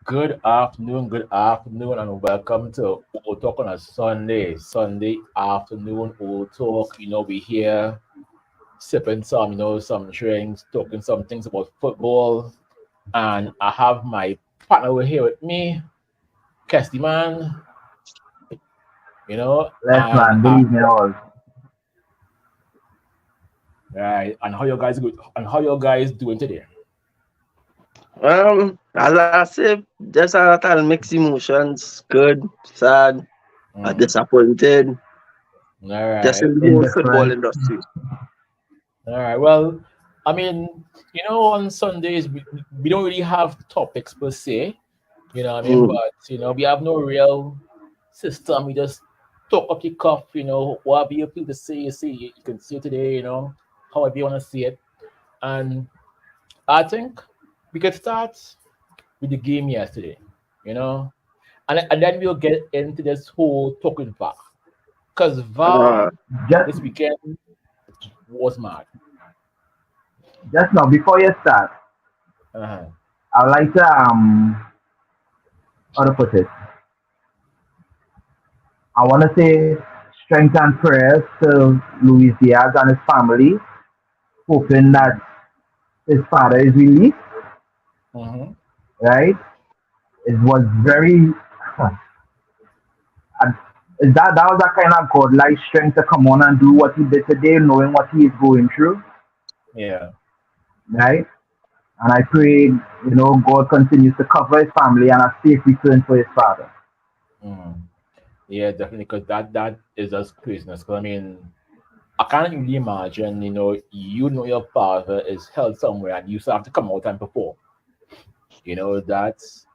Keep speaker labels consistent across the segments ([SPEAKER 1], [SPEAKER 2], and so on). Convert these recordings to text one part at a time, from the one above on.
[SPEAKER 1] Good afternoon, and welcome to Ole Talk on a Sunday afternoon. Ole Talk, we here sipping some, some drinks, talking some things about football, and I have my partner over here with me, Kesty man,
[SPEAKER 2] Less
[SPEAKER 1] and
[SPEAKER 2] man, good evening all.
[SPEAKER 1] right, and how you guys good, and how you guys doing today?
[SPEAKER 3] As I said, just a lot of mixed emotions, good, sad,
[SPEAKER 1] Mm.
[SPEAKER 3] disappointed,
[SPEAKER 1] All
[SPEAKER 3] just
[SPEAKER 1] right,
[SPEAKER 3] in the whole football
[SPEAKER 2] Indifferent.
[SPEAKER 3] industry.
[SPEAKER 1] all right. Well, I mean, on Sundays we don't really have topics per se. You know what I mean?
[SPEAKER 3] Mm.
[SPEAKER 1] But we have no real system. We just talk up your cuff, whatever you feel to say, you can say today, however you want to see it. And I think we could start with the game yesterday, you know, and then we'll get into this whole talking VAR. Because VAR
[SPEAKER 3] Uh,
[SPEAKER 2] Just
[SPEAKER 1] this weekend was mad.
[SPEAKER 2] just now, before you start,
[SPEAKER 1] Uh-huh.
[SPEAKER 2] I'd like to how to put it. I want to say strength and prayers to Luis Diaz and his family, hoping that his father is released.
[SPEAKER 1] Mm-hmm.
[SPEAKER 2] Right? It was very. and that was a kind of godlike strength to come on and do what he did today, knowing what he is going through.
[SPEAKER 1] Yeah.
[SPEAKER 2] Right? And I pray, God continues to cover his family and a safe return for his father.
[SPEAKER 1] Mm. Yeah, definitely. Because that is just craziness. 'Cause I mean, I can't really imagine, your father is held somewhere and you still have to come out and perform. That's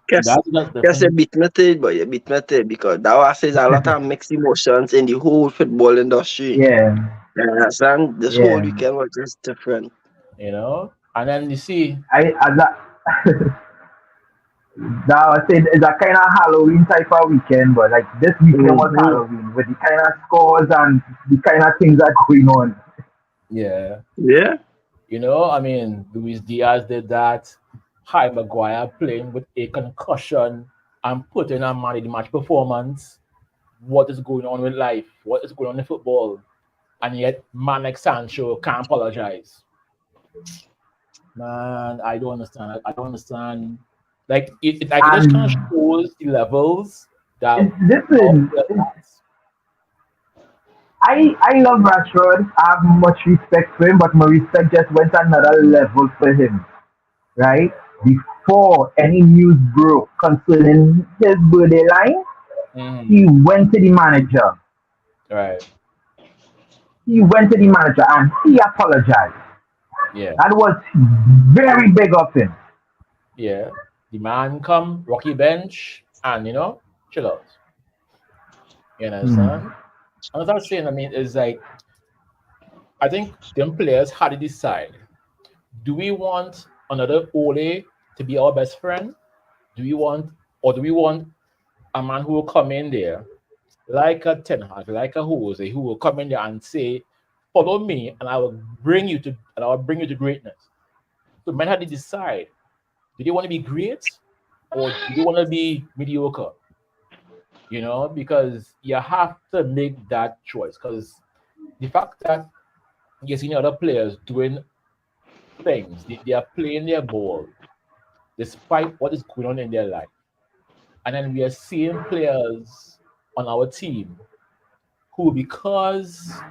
[SPEAKER 3] guess,
[SPEAKER 1] that's just
[SPEAKER 3] guess you
[SPEAKER 1] different.
[SPEAKER 3] beat me to it, but you beat me to it because that was says a lot of mixed emotions in the whole football industry.
[SPEAKER 2] Yeah,
[SPEAKER 3] You understand? This whole
[SPEAKER 2] yeah.
[SPEAKER 3] weekend was just different.
[SPEAKER 1] And then you see,
[SPEAKER 2] I as a, that was it, it's a kind of Halloween type of weekend, but like this weekend was
[SPEAKER 3] Mm-hmm.
[SPEAKER 2] Halloween with the kind of scores and the kind of things that going on.
[SPEAKER 1] yeah,
[SPEAKER 3] Yeah.
[SPEAKER 1] I mean, Luis Diaz did that. Harry Maguire playing with a concussion and putting a man in the match performance. What is going on with life? What is going on in football? And yet, man like Sancho can't apologize. Man, I don't understand. I don't understand. Like it just kind of
[SPEAKER 2] And
[SPEAKER 1] shows the levels that our
[SPEAKER 2] listen,
[SPEAKER 1] players at.
[SPEAKER 2] I love Rashford. I have much respect for him, but my respect just went another level for him. Right before any news broke concerning his birthday line, he
[SPEAKER 1] Mhm.
[SPEAKER 2] went to the manager.
[SPEAKER 1] Right.
[SPEAKER 2] He went to the manager and he apologized.
[SPEAKER 1] Yeah.
[SPEAKER 2] That was very big of him.
[SPEAKER 1] Yeah. The man come, rocky bench, and chill out. You
[SPEAKER 2] Hmm.
[SPEAKER 1] understand? And as I was saying, I mean, it's like I think them players had to decide: do we want another Ole to be our best friend? Do we want a man who will come in there like a Ten Hag, like a Jose, who will come in there and say, "Follow me, and I will bring you to greatness." So men had to decide: do they want to be great, or do they want to be mediocre? Because you have to make that choice. Because the fact that you're seeing other players doing things, they are playing their ball despite what is going on in their life, and then we are seeing players on our team who, because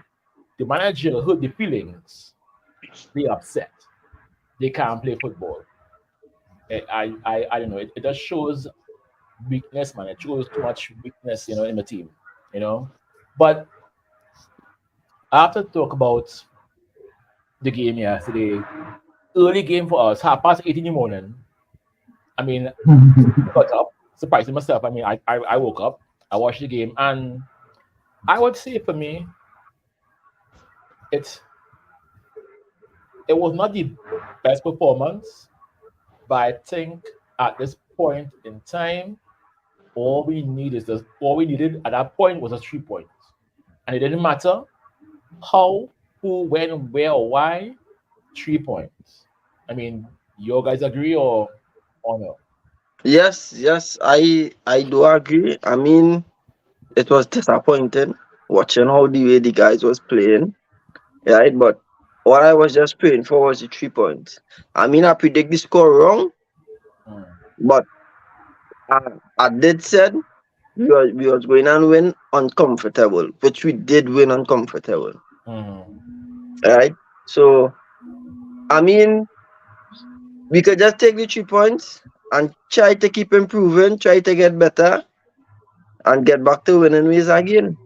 [SPEAKER 1] the manager hurt the feelings, they upset. They can't play football. I don't know. It just shows weakness, man. It shows too much weakness, in the team. You know. But I have to talk about the game yesterday. Early game for us, 8:30 in the morning. I mean, I got up, surprising myself. I mean, I woke up, I watched the game, and I would say for me, it it was not the best performance, but I think at this point in time, all we needed at that point was a 3 points. And it didn't matter how, who, when, where, or why, 3 points. I mean, you guys agree or no?
[SPEAKER 3] Yes, yes, I do agree. I mean, it was disappointing watching how the way the guys was playing, right? But what I was just praying for was the 3 points. I mean, I predict the score wrong,
[SPEAKER 1] Mm,
[SPEAKER 3] but I did said we was going and win uncomfortable, which we did win uncomfortable,
[SPEAKER 1] mm.
[SPEAKER 3] right? So I mean, we could just take the 3 points and try to keep improving, try to get better, and get back to winning ways again.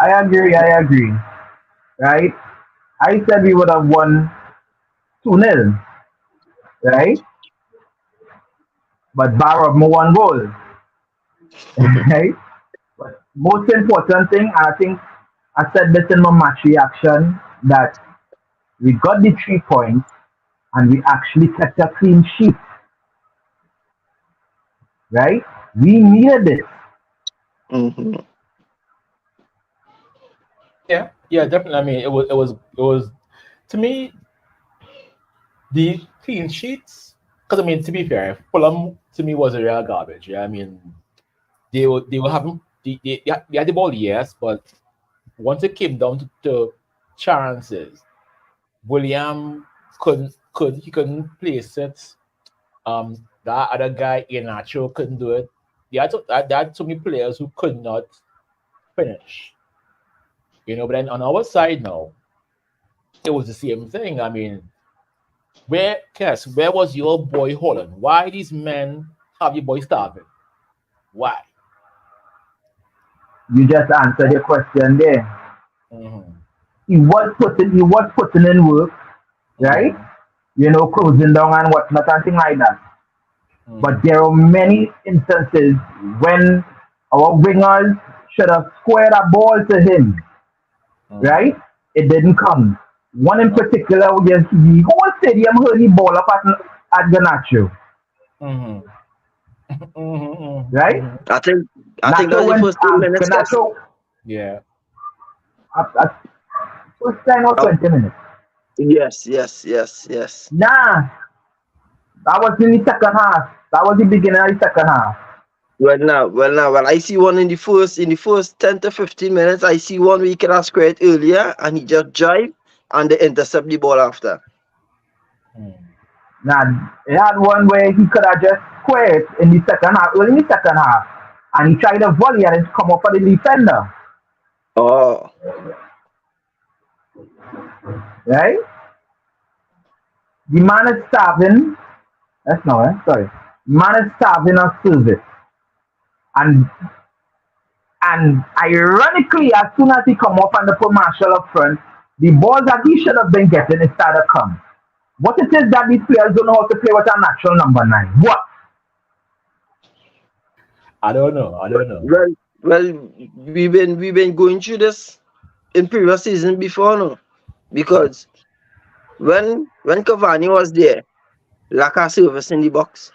[SPEAKER 2] I agree. Right? I said we would have won 2-0, right? But Barrow more one goal, right? But most important thing, I think I said this in my match reaction that we got the 3 points and we actually kept a clean sheet, right? We needed it.
[SPEAKER 3] Hmm.
[SPEAKER 1] Yeah, definitely. I mean, it was to me the clean sheets. Because I mean, to be fair, Fulham to me was a real garbage. Yeah, I mean, they were having they had the ball, yes, but once it came down to chances, William couldn't place it. That other guy Inacho couldn't do it. They had so many players who could not finish. But then on our side now, it was the same thing. I mean, where was your boy Holland? Why these men have your boy starving? Why?
[SPEAKER 2] You just answered your question there.
[SPEAKER 1] Mm-hmm.
[SPEAKER 2] He was putting in work, right?
[SPEAKER 1] Mm-hmm.
[SPEAKER 2] Closing down and whatnot and things like that. But
[SPEAKER 1] Mm-hmm.
[SPEAKER 2] there are many instances when our wingers should have squared a ball to him,
[SPEAKER 1] Mm-hmm.
[SPEAKER 2] right? It didn't come. One in
[SPEAKER 1] No.
[SPEAKER 2] particular, yes, the whole stadium heard the ball up at Ganacho,
[SPEAKER 1] Mm-hmm. Mm-hmm.
[SPEAKER 2] right?
[SPEAKER 1] Mm-hmm.
[SPEAKER 3] I think that
[SPEAKER 2] Nacho
[SPEAKER 3] was the
[SPEAKER 2] went,
[SPEAKER 3] first 2 minutes, guys.
[SPEAKER 2] Ganacho,
[SPEAKER 1] Yeah.
[SPEAKER 2] at first 10 or
[SPEAKER 3] Oh,
[SPEAKER 2] 20 minutes.
[SPEAKER 3] yes, yes, yes, yes.
[SPEAKER 2] Nah, that was in the second half. That was the beginning of the second half.
[SPEAKER 3] Well, I see one in the first 10 to 15 minutes. I see one where he could have squared earlier, and he just drive and they intercept the ball after.
[SPEAKER 1] Mm.
[SPEAKER 2] Now, he had one where he could have just squared in the second half, early in the second half, and he tried a volley and it come up for the defender,
[SPEAKER 3] Oh,
[SPEAKER 2] right? The man is starving. That's no, sorry. The man is starving of service, and ironically, as soon as he come up and they put Marshall up front, the balls that he should have been getting it started come. What it is that these players don't know how to play with a natural number nine? What?
[SPEAKER 1] I don't know. I don't know.
[SPEAKER 3] well, we've been going through this in previous season before, no? Because when Cavani was there, Laka service in the box.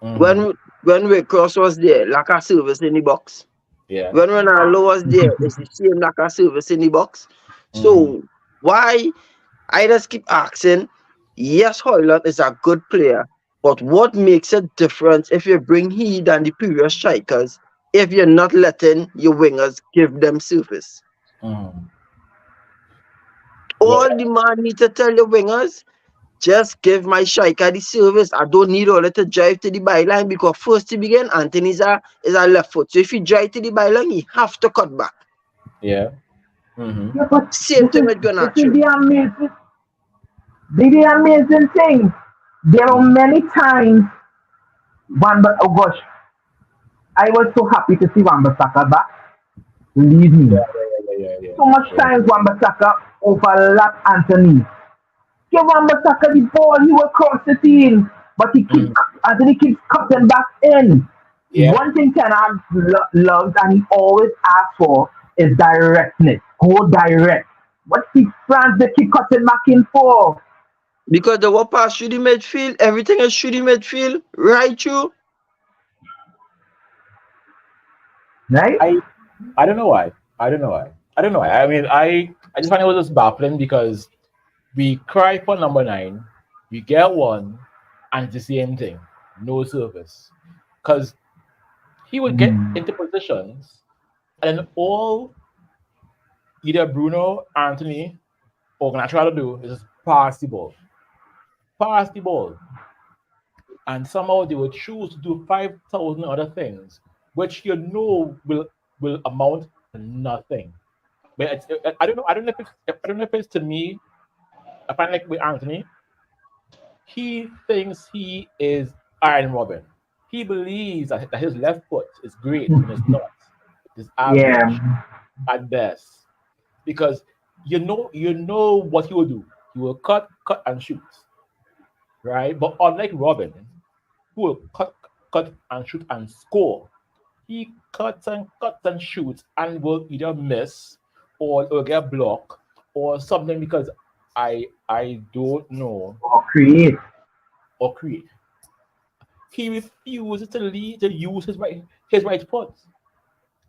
[SPEAKER 1] Mm-hmm.
[SPEAKER 3] When Cross was there, Laka service in the box.
[SPEAKER 1] Yeah.
[SPEAKER 3] When Ronaldo was there, it's the same Laka service in the box.
[SPEAKER 1] Mm-hmm.
[SPEAKER 3] So why I just keep asking? Yes, Hoyland is a good player, but what makes a difference if you bring he than the previous strikers? If you're not letting your wingers give them service,
[SPEAKER 1] Mm-hmm. Well,
[SPEAKER 3] all the man need to tell your wingers just give my striker the service. I don't need all to drive to the byline because first to begin, Anthony is a left foot. So if he drive to the byline, he have to cut back.
[SPEAKER 1] yeah. Mm-hmm.
[SPEAKER 2] Yeah, but
[SPEAKER 3] Same thing with
[SPEAKER 2] this is
[SPEAKER 3] Garnacho.
[SPEAKER 2] the amazing thing. There are
[SPEAKER 1] Mm-hmm.
[SPEAKER 2] many times oh gosh, I was so happy to see Wan-Bissaka back. Believe me.
[SPEAKER 1] Yeah. Yeah. Yeah. Yeah.
[SPEAKER 2] So much
[SPEAKER 1] Yeah.
[SPEAKER 2] times Wan-Bissaka overlapped Anthony. Give Wan-Bissaka the ball, he will cross the field, but
[SPEAKER 1] Mm-hmm.
[SPEAKER 2] Anthony keeps cutting back in.
[SPEAKER 1] Yeah.
[SPEAKER 2] One thing Ten Hag loves and he always asks for is directness. Go direct. What the France they keep cutting back in for?
[SPEAKER 3] Because the were pass through the midfield, everything is through the midfield, right through.
[SPEAKER 2] right?
[SPEAKER 1] I I don't know why. I don't know why. I don't know why. I mean, I just find it was just baffling because we cry for number nine, we get one, and it's the same thing, no service. Because he would get
[SPEAKER 2] Mm.
[SPEAKER 1] into positions, and then all either Bruno, Anthony, or Ganacho had to do is just pass the ball, and somehow they would choose to do 5,000 other things, which will amount to nothing. But I don't know. I don't know if it's to me. I find like with Anthony, he thinks he is Iron Robin. He believes that his left foot is great when it's not. It's average
[SPEAKER 2] Yeah.
[SPEAKER 1] at best. Because you know what he will do. He will cut and shoot. Right? But unlike Robin, who will cut and shoot and score, he cuts and shoots and will either miss or get blocked or something because I don't know
[SPEAKER 2] Or create.
[SPEAKER 1] or create. He refuses to lead to use his right foot.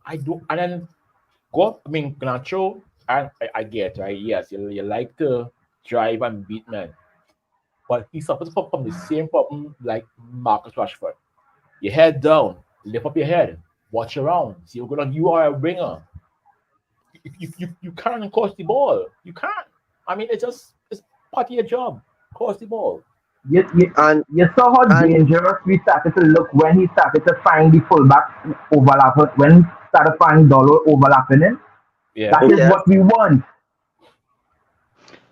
[SPEAKER 1] I don't and then go I mean Ganacho and I get right, yes, you like to drive and beat men. But he suffers from the same problem like Marcus Rashford. Your head down, lift up your head, watch around, see what's going on. You are a winger. You can't cross the ball. You can't. I mean, it's part of your job. Cross the ball.
[SPEAKER 2] You, you,
[SPEAKER 3] And
[SPEAKER 2] you saw how
[SPEAKER 3] and
[SPEAKER 2] dangerous we started to look when he started to find the fullback overlapping, when he started finding Dollar overlapping him.
[SPEAKER 1] Yeah.
[SPEAKER 2] That is
[SPEAKER 3] yeah,
[SPEAKER 2] what we want.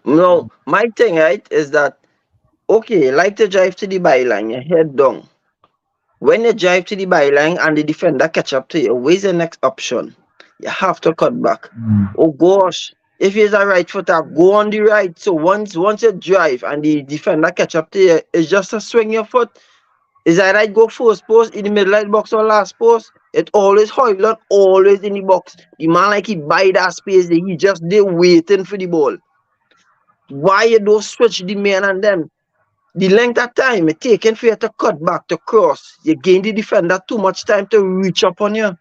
[SPEAKER 3] no, my thing right is that okay, like to drive to the byline, your head down. When you drive to the byline and the defender catch up to you, where's the next option? You have to cut back.
[SPEAKER 2] Mm.
[SPEAKER 3] Oh gosh, if he's a right footer, go on the right. So once you drive and the defender catch up to you, it's just to swing your foot. Is that right? Go first post in the middle of the box or last post? It always Hoyland, always in the box. The man like he buy that space, he just there waiting for the ball. Why you don't switch the man and them? The length of time it taken for you to cut back to cross, you gain the defender too much time to reach up on you.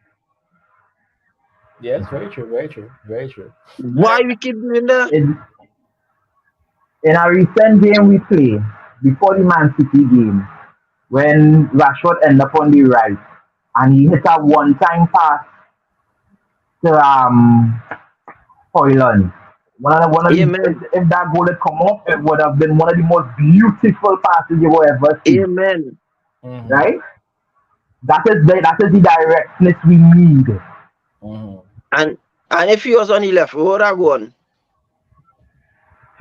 [SPEAKER 1] Yes, very true, very true, very true. And
[SPEAKER 3] Why we keep doing that?
[SPEAKER 2] In, in a recent game we played, before the Man City game, when Rashford ended up on the right, and he hit a one-time pass to Hoyland.
[SPEAKER 3] Amen.
[SPEAKER 2] If that goal had come off, it would have been one of the most beautiful passes you will ever see.
[SPEAKER 3] Amen.
[SPEAKER 1] mm-hmm,
[SPEAKER 2] Right? That is the directness we need.
[SPEAKER 1] mm-hmm.
[SPEAKER 3] And and if he was on the left, where would I go on?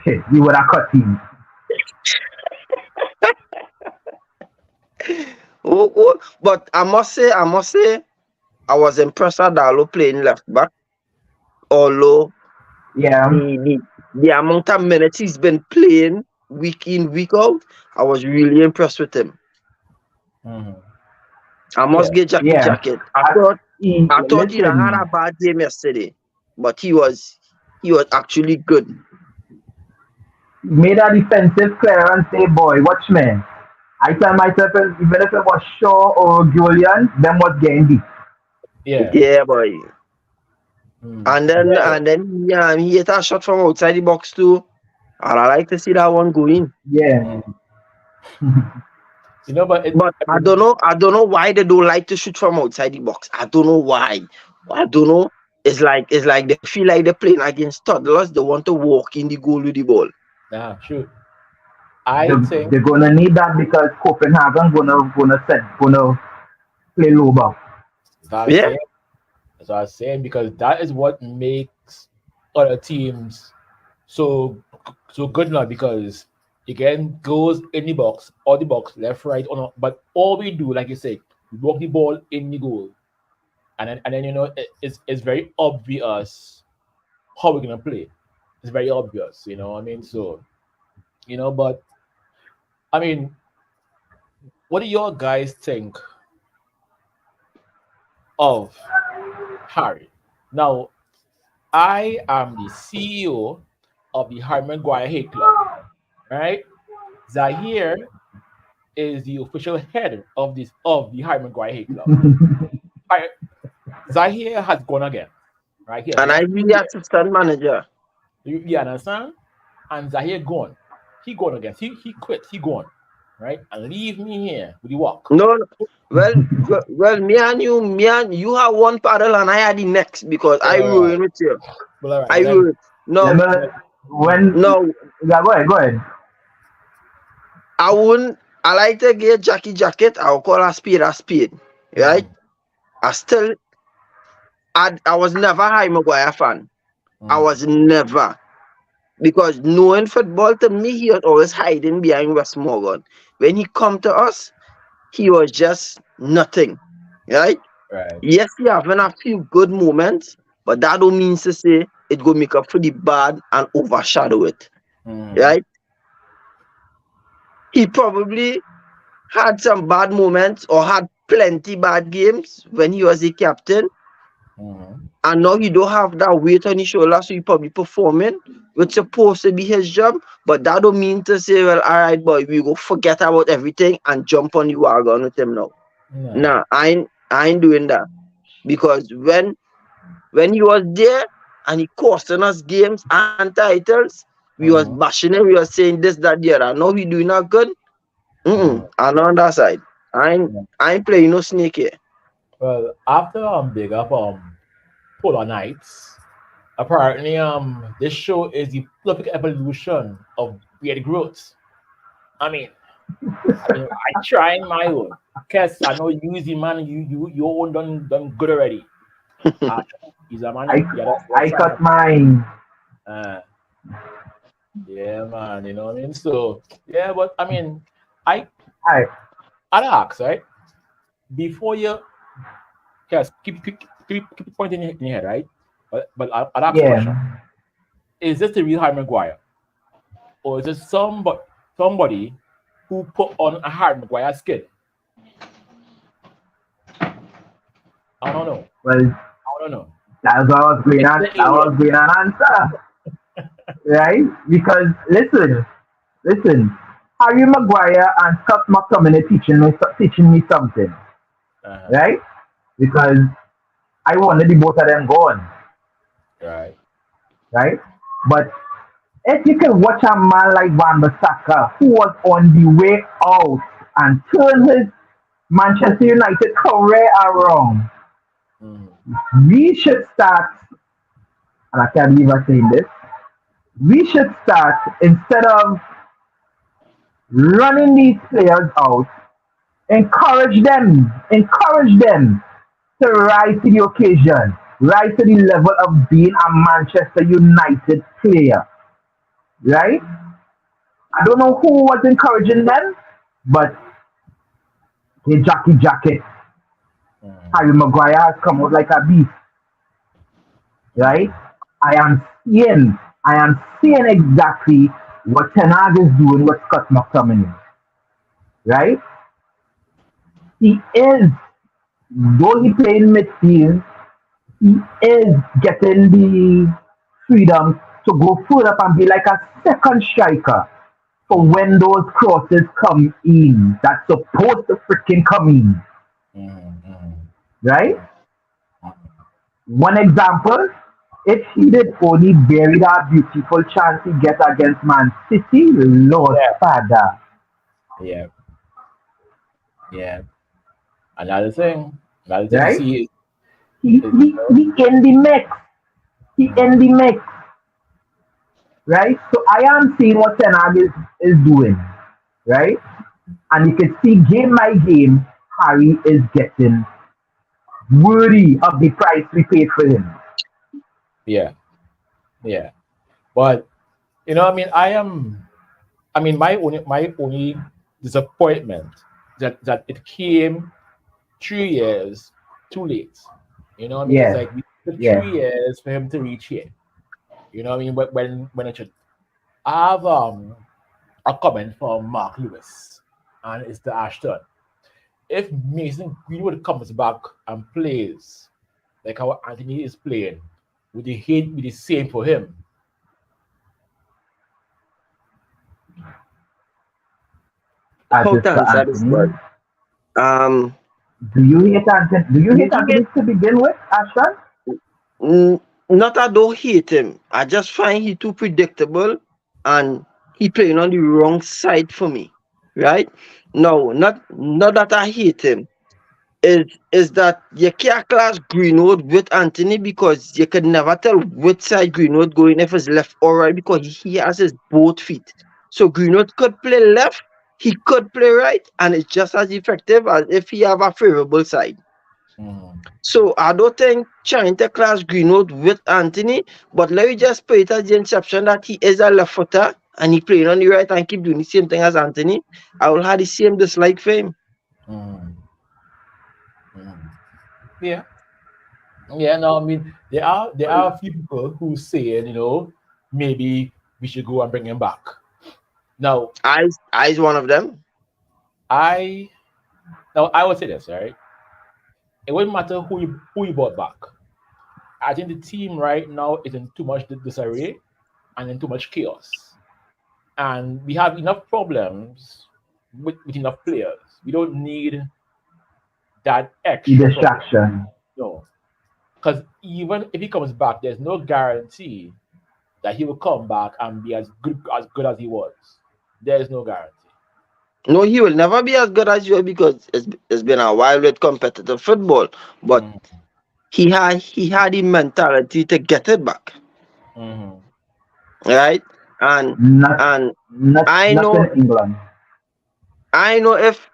[SPEAKER 2] Shit, we would have cut him.
[SPEAKER 3] But I must say, I was impressed at Dalo playing left back. Although
[SPEAKER 2] Yeah,
[SPEAKER 3] the amount of minutes he's been playing week in, week out, I was really impressed with him.
[SPEAKER 1] Mm-hmm.
[SPEAKER 3] I
[SPEAKER 1] Yeah.
[SPEAKER 3] must get Jackie
[SPEAKER 2] yeah.
[SPEAKER 3] Jacket. I thought he had
[SPEAKER 2] Listen,
[SPEAKER 3] a bad game yesterday, but he was actually good.
[SPEAKER 2] made a defensive clearance, say, boy, watch me. I tell myself, even if it was Shaw or Julian, them was getting beat.
[SPEAKER 1] Yeah.
[SPEAKER 3] Yeah, boy.
[SPEAKER 1] Mm.
[SPEAKER 3] And then yeah, he hit a shot from outside the box too. And I like to see that one go in.
[SPEAKER 2] Yeah.
[SPEAKER 1] Mm. But
[SPEAKER 3] But
[SPEAKER 1] I
[SPEAKER 3] I
[SPEAKER 1] mean,
[SPEAKER 3] don't know. I don't know why they don't like to shoot from outside the box. I don't know why. I don't know. It's like they feel like they're playing against toddlers. They want to walk in the goal with the ball.
[SPEAKER 1] shoot.
[SPEAKER 2] They,
[SPEAKER 1] I think
[SPEAKER 2] they're gonna need that because Copenhagen gonna play low ball.
[SPEAKER 1] that's
[SPEAKER 3] Yeah.
[SPEAKER 1] it. That's what I was saying because that is what makes other teams so so good now because again goes in the box or the box left right or not. But all we do, like you say, we walk the ball in the goal, and then it's very obvious how we're gonna play. It's very obvious, I mean. So but I mean, what do your guys think of Harry? Now, I am the CEO of the Harry Maguire Hate Club, right? Zaire is the official head of the Harry Maguire hate club. Hi- Zaire has gone again, right? He has
[SPEAKER 3] And I
[SPEAKER 1] left
[SPEAKER 3] be
[SPEAKER 1] me
[SPEAKER 3] the
[SPEAKER 1] there.
[SPEAKER 3] assistant manager.
[SPEAKER 1] You understand? And Zaire gone. He gone again. He quit. He gone, right? And leave me here with the work.
[SPEAKER 3] No, no. Well, me and you have one paddle and I had the next because I
[SPEAKER 1] All right.
[SPEAKER 3] rowing with you.
[SPEAKER 1] Well, all right.
[SPEAKER 3] I
[SPEAKER 1] Well then,
[SPEAKER 3] rowing. No,
[SPEAKER 2] Let me,
[SPEAKER 1] well,
[SPEAKER 2] when,
[SPEAKER 3] no,
[SPEAKER 2] yeah, go ahead.
[SPEAKER 3] I wouldn't. I like to get Jackie jacket. I'll call a speed a speed. Right?
[SPEAKER 1] mm,
[SPEAKER 3] I still, I was never a Harry Maguire fan. I
[SPEAKER 1] mm,
[SPEAKER 3] was never. Because knowing football to me, he was always hiding behind West Morgan. When he come to us, he was just nothing. Right?
[SPEAKER 1] right.
[SPEAKER 3] Yes, he having a few good moments, but that don't mean to say it go make up for the bad and overshadow it.
[SPEAKER 1] Mm,
[SPEAKER 3] Right? He probably had some bad moments or had plenty bad games when he was the captain,
[SPEAKER 1] mm,
[SPEAKER 3] and now he don't have that weight on his shoulder, so he probably performing, which supposed to be his job, but that don't mean to say, well, all right, boy, we go forget about everything and jump on the wagon with him now.
[SPEAKER 1] no.
[SPEAKER 3] Nah, I ain't doing that. Because when he was there and he costing us games and titles, we was
[SPEAKER 1] Mm,
[SPEAKER 3] bashing him, we was saying this, that, the other. Now he doing that good.
[SPEAKER 1] mm,
[SPEAKER 3] I'm not on that side. I ain't
[SPEAKER 1] no.
[SPEAKER 3] I ain't playing no snake here.
[SPEAKER 1] Well, after big up Polar Nights, apparently this show is the perfect evolution of weird growth. I mean, I trying my own. Cause I know you the man, your own done good already. Uh, he's a man,
[SPEAKER 2] I,
[SPEAKER 1] you're
[SPEAKER 2] I
[SPEAKER 1] trying.
[SPEAKER 2] cut mine.
[SPEAKER 1] Uh, yeah, man, you know what I mean? So yeah, but I mean, I
[SPEAKER 2] I,
[SPEAKER 1] I'd ask, right? Before you yes, keep pointing in your head, right? But I'd ask a question.
[SPEAKER 2] yeah.
[SPEAKER 1] Is this the real Harry Maguire? Or is it somebody who put on a Harry Maguire skin? I don't know.
[SPEAKER 2] Well,
[SPEAKER 1] I don't know.
[SPEAKER 2] that's what I was going
[SPEAKER 1] It's
[SPEAKER 2] on.
[SPEAKER 1] the
[SPEAKER 2] I
[SPEAKER 1] alien.
[SPEAKER 2] was going on answer, right? Because listen. Harry Maguire and Scott McTominay teaching me something,
[SPEAKER 1] Uh-huh.
[SPEAKER 2] right? Because I wanted the both of them gone,
[SPEAKER 1] Right.
[SPEAKER 2] right? But if you can watch a man like Van Bissaka, who was on the way out and turn his Manchester United career around,
[SPEAKER 1] Mm,
[SPEAKER 2] we should start, and I can't believe I'm saying this, we should start instead of running these players out, encourage them to rise to the occasion, rise to the level of being a Manchester United player, right? I don't know who was encouraging them, but the Jackie Jacket,
[SPEAKER 1] mm,
[SPEAKER 2] Harry Maguire has come out like a beast,
[SPEAKER 1] mm,
[SPEAKER 2] right? I am I am seeing exactly what Ten Hag is doing with Scott McTominay, right? He is, though he playing midfield, he is getting the freedom to go further up and be like a second striker for
[SPEAKER 1] mm,
[SPEAKER 2] when those crosses come in. That's supposed to freaking come in,
[SPEAKER 1] mm, mm,
[SPEAKER 2] right?
[SPEAKER 1] mm,
[SPEAKER 2] One example, if he did only bury that beautiful chance he get against Man City, Lord
[SPEAKER 1] yeah.
[SPEAKER 2] Father,
[SPEAKER 1] Yeah. Yeah. Another thing. Another thing.
[SPEAKER 2] right?
[SPEAKER 1] See,
[SPEAKER 2] He,
[SPEAKER 1] is,
[SPEAKER 2] he, he in the mix. He in
[SPEAKER 1] mm,
[SPEAKER 2] the mix, right? So I am seeing what Ten Hag is doing, right? And you can see game by game, Harry is getting worthy of the price we paid for him.
[SPEAKER 1] yeah. Yeah. But you know, I mean, I mean, my only disappointment that it came 3 years too late. You know what I mean? It's
[SPEAKER 2] Yeah,
[SPEAKER 1] like we took
[SPEAKER 2] yeah.
[SPEAKER 1] 3 years for him to reach here. You know what I mean? When it should. I have a comment from Mark Lewis, and it's the Ashton. If Mason Greenwood comes back and plays like how Anthony is playing, would the hate be the same for him?
[SPEAKER 3] how
[SPEAKER 2] as
[SPEAKER 3] to
[SPEAKER 2] is for
[SPEAKER 3] answer this
[SPEAKER 2] Anthony.
[SPEAKER 3] one. Um,
[SPEAKER 2] Do you hate Anthony? Do you hate
[SPEAKER 3] yeah,
[SPEAKER 2] Anthony to begin with, Ashton?
[SPEAKER 3] not I don't hate him. I just find he too predictable and he playing on the wrong side for me. Right? No, not that I hate him. Is that you can't class Greenwood with Anthony because you can never tell which side Greenwood going if it's left or right because he has his both feet. So Greenwood could play left, he could play right, and it's just as effective as if he have a favorable side.
[SPEAKER 1] Mm,
[SPEAKER 3] So I don't think trying to class Greenwood with Anthony, but let me just put it as the inception that he is a left footer and he playing on the right and keep doing the same thing as Anthony. I will have the same dislike for him.
[SPEAKER 1] mm, mm. Yeah. Yeah, no, I mean there are a few people who say, maybe we should go and bring him back. Now,
[SPEAKER 3] I is one of them.
[SPEAKER 1] I I would say this, right? It wouldn't matter who you brought back. I think the team right now is in too much disarray and in too much chaos. And we have enough problems with enough players. We don't need that
[SPEAKER 2] The
[SPEAKER 1] extra problem.
[SPEAKER 2] distraction.
[SPEAKER 1] No. Because even if he comes back, there's no guarantee that he will come back and be as good as he was. There is no guarantee.
[SPEAKER 3] No, he will never be as good as you because it's been a while with competitive football. But
[SPEAKER 1] Mm-hmm.
[SPEAKER 3] he had the mentality to get it back,
[SPEAKER 1] Mm-hmm.
[SPEAKER 3] right? And
[SPEAKER 2] Not
[SPEAKER 3] and
[SPEAKER 2] not
[SPEAKER 3] I
[SPEAKER 2] not in
[SPEAKER 3] know
[SPEAKER 2] England.
[SPEAKER 3] I know if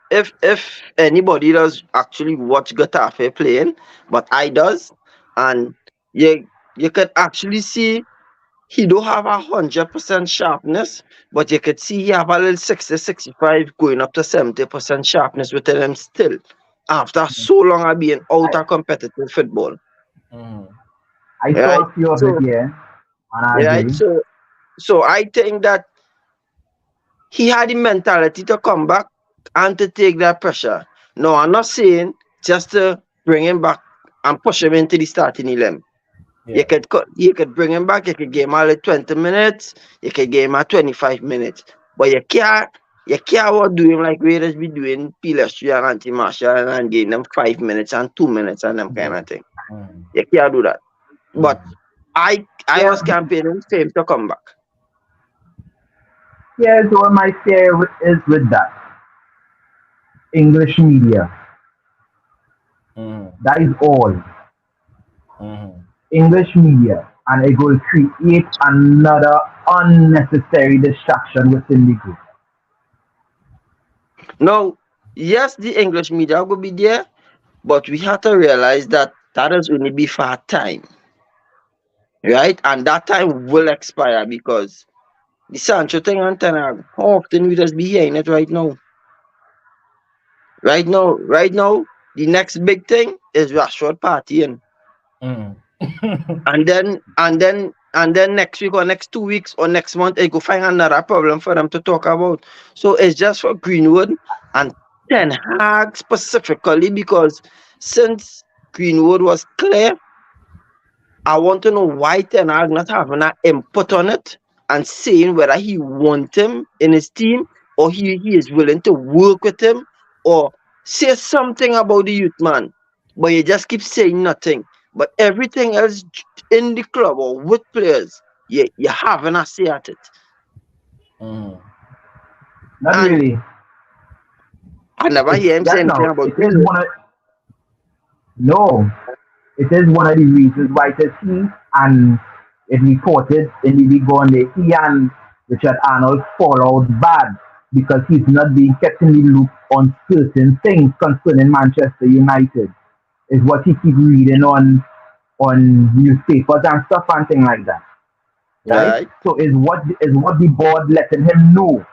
[SPEAKER 3] anybody does actually watch Getafe playing, but I does, and you could actually see he don't have 100% sharpness, but you could see he have a little 60, 65 going up to 70% sharpness within him still. After so long of being out
[SPEAKER 2] I,
[SPEAKER 3] of competitive football.
[SPEAKER 1] Mm-hmm.
[SPEAKER 2] I saw
[SPEAKER 3] Right?
[SPEAKER 2] a few of it
[SPEAKER 3] So
[SPEAKER 2] here, and I
[SPEAKER 3] right,
[SPEAKER 2] agree.
[SPEAKER 3] so I think that he had the mentality to come back and to take that pressure. No, I'm not saying just to bring him back and push him into the starting 11.
[SPEAKER 1] Yeah.
[SPEAKER 3] You could bring him back. You could give him a 20 minutes. You could give him a 25 minutes. But you can't do him like Raiders be doing Pilastri and Anti Marshall and giving them 5 minutes and 2 minutes and them kind
[SPEAKER 1] Yeah.
[SPEAKER 3] of thing.
[SPEAKER 1] Mm-hmm.
[SPEAKER 3] You can't do that. But
[SPEAKER 1] Mm-hmm.
[SPEAKER 3] I
[SPEAKER 2] Yeah,
[SPEAKER 3] was campaigning for him to come back.
[SPEAKER 2] here's what my fear is with that English media.
[SPEAKER 1] Mm-hmm.
[SPEAKER 2] That is all.
[SPEAKER 1] Mm-hmm.
[SPEAKER 2] English media, and it will create another unnecessary distraction within the group.
[SPEAKER 3] Now, yes, the English media will be there, but we have to realize that that is only be for a time, right? And that time will expire because the Sancho thing and Ten Hag, how often we just be hearing it right now? Right now, the next big thing is Rashford partying.
[SPEAKER 1] Mm-hmm.
[SPEAKER 3] And then next week or next 2 weeks or next month, they go find another problem for them to talk about. So it's just for Greenwood and Ten Hag specifically because since Greenwood was clear, I want to know why Ten Hag not having an input on it and saying whether he want him in his team or he is willing to work with him or say something about the youth man. But you just keep saying nothing. But everything else in the club or with players, you having a say at it.
[SPEAKER 1] Mm-hmm.
[SPEAKER 2] Not
[SPEAKER 3] And
[SPEAKER 2] really.
[SPEAKER 3] I never
[SPEAKER 2] It's
[SPEAKER 3] hear him say
[SPEAKER 2] that
[SPEAKER 3] anything
[SPEAKER 2] now.
[SPEAKER 3] about
[SPEAKER 2] It is
[SPEAKER 3] Greenwood.
[SPEAKER 2] one of no. It is one of the reasons why it is he and it reported in the league on the he and Richard Arnold fall out bad because he's not being kept in the loop on certain things concerning Manchester United. Is what he keep reading on newspapers and stuff and things like that. Right?
[SPEAKER 3] Right?
[SPEAKER 2] So is what the board letting him know.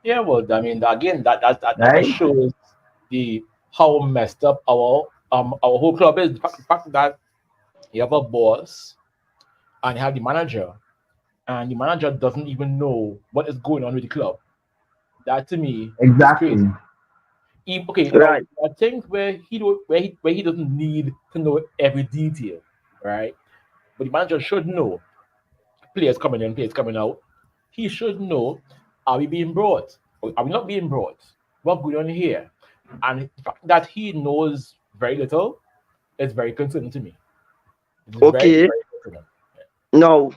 [SPEAKER 1] Yeah, well, I mean, again, that just
[SPEAKER 2] Right?
[SPEAKER 1] shows the how messed up our whole club is. The fact that you have a boss and you have the manager, and the manager doesn't even know what is going on with the club. That to me is crazy.
[SPEAKER 2] Exactly.
[SPEAKER 1] Okay, now
[SPEAKER 3] Right.
[SPEAKER 1] I think where he doesn't need to know every detail, right? But the manager should know players coming in, players coming out, he should know, are we being brought? Or are we not being brought? What's going on here? And the fact that he knows very little is very concerning to me. It is very,
[SPEAKER 3] Okay,
[SPEAKER 1] very concerning.
[SPEAKER 3] now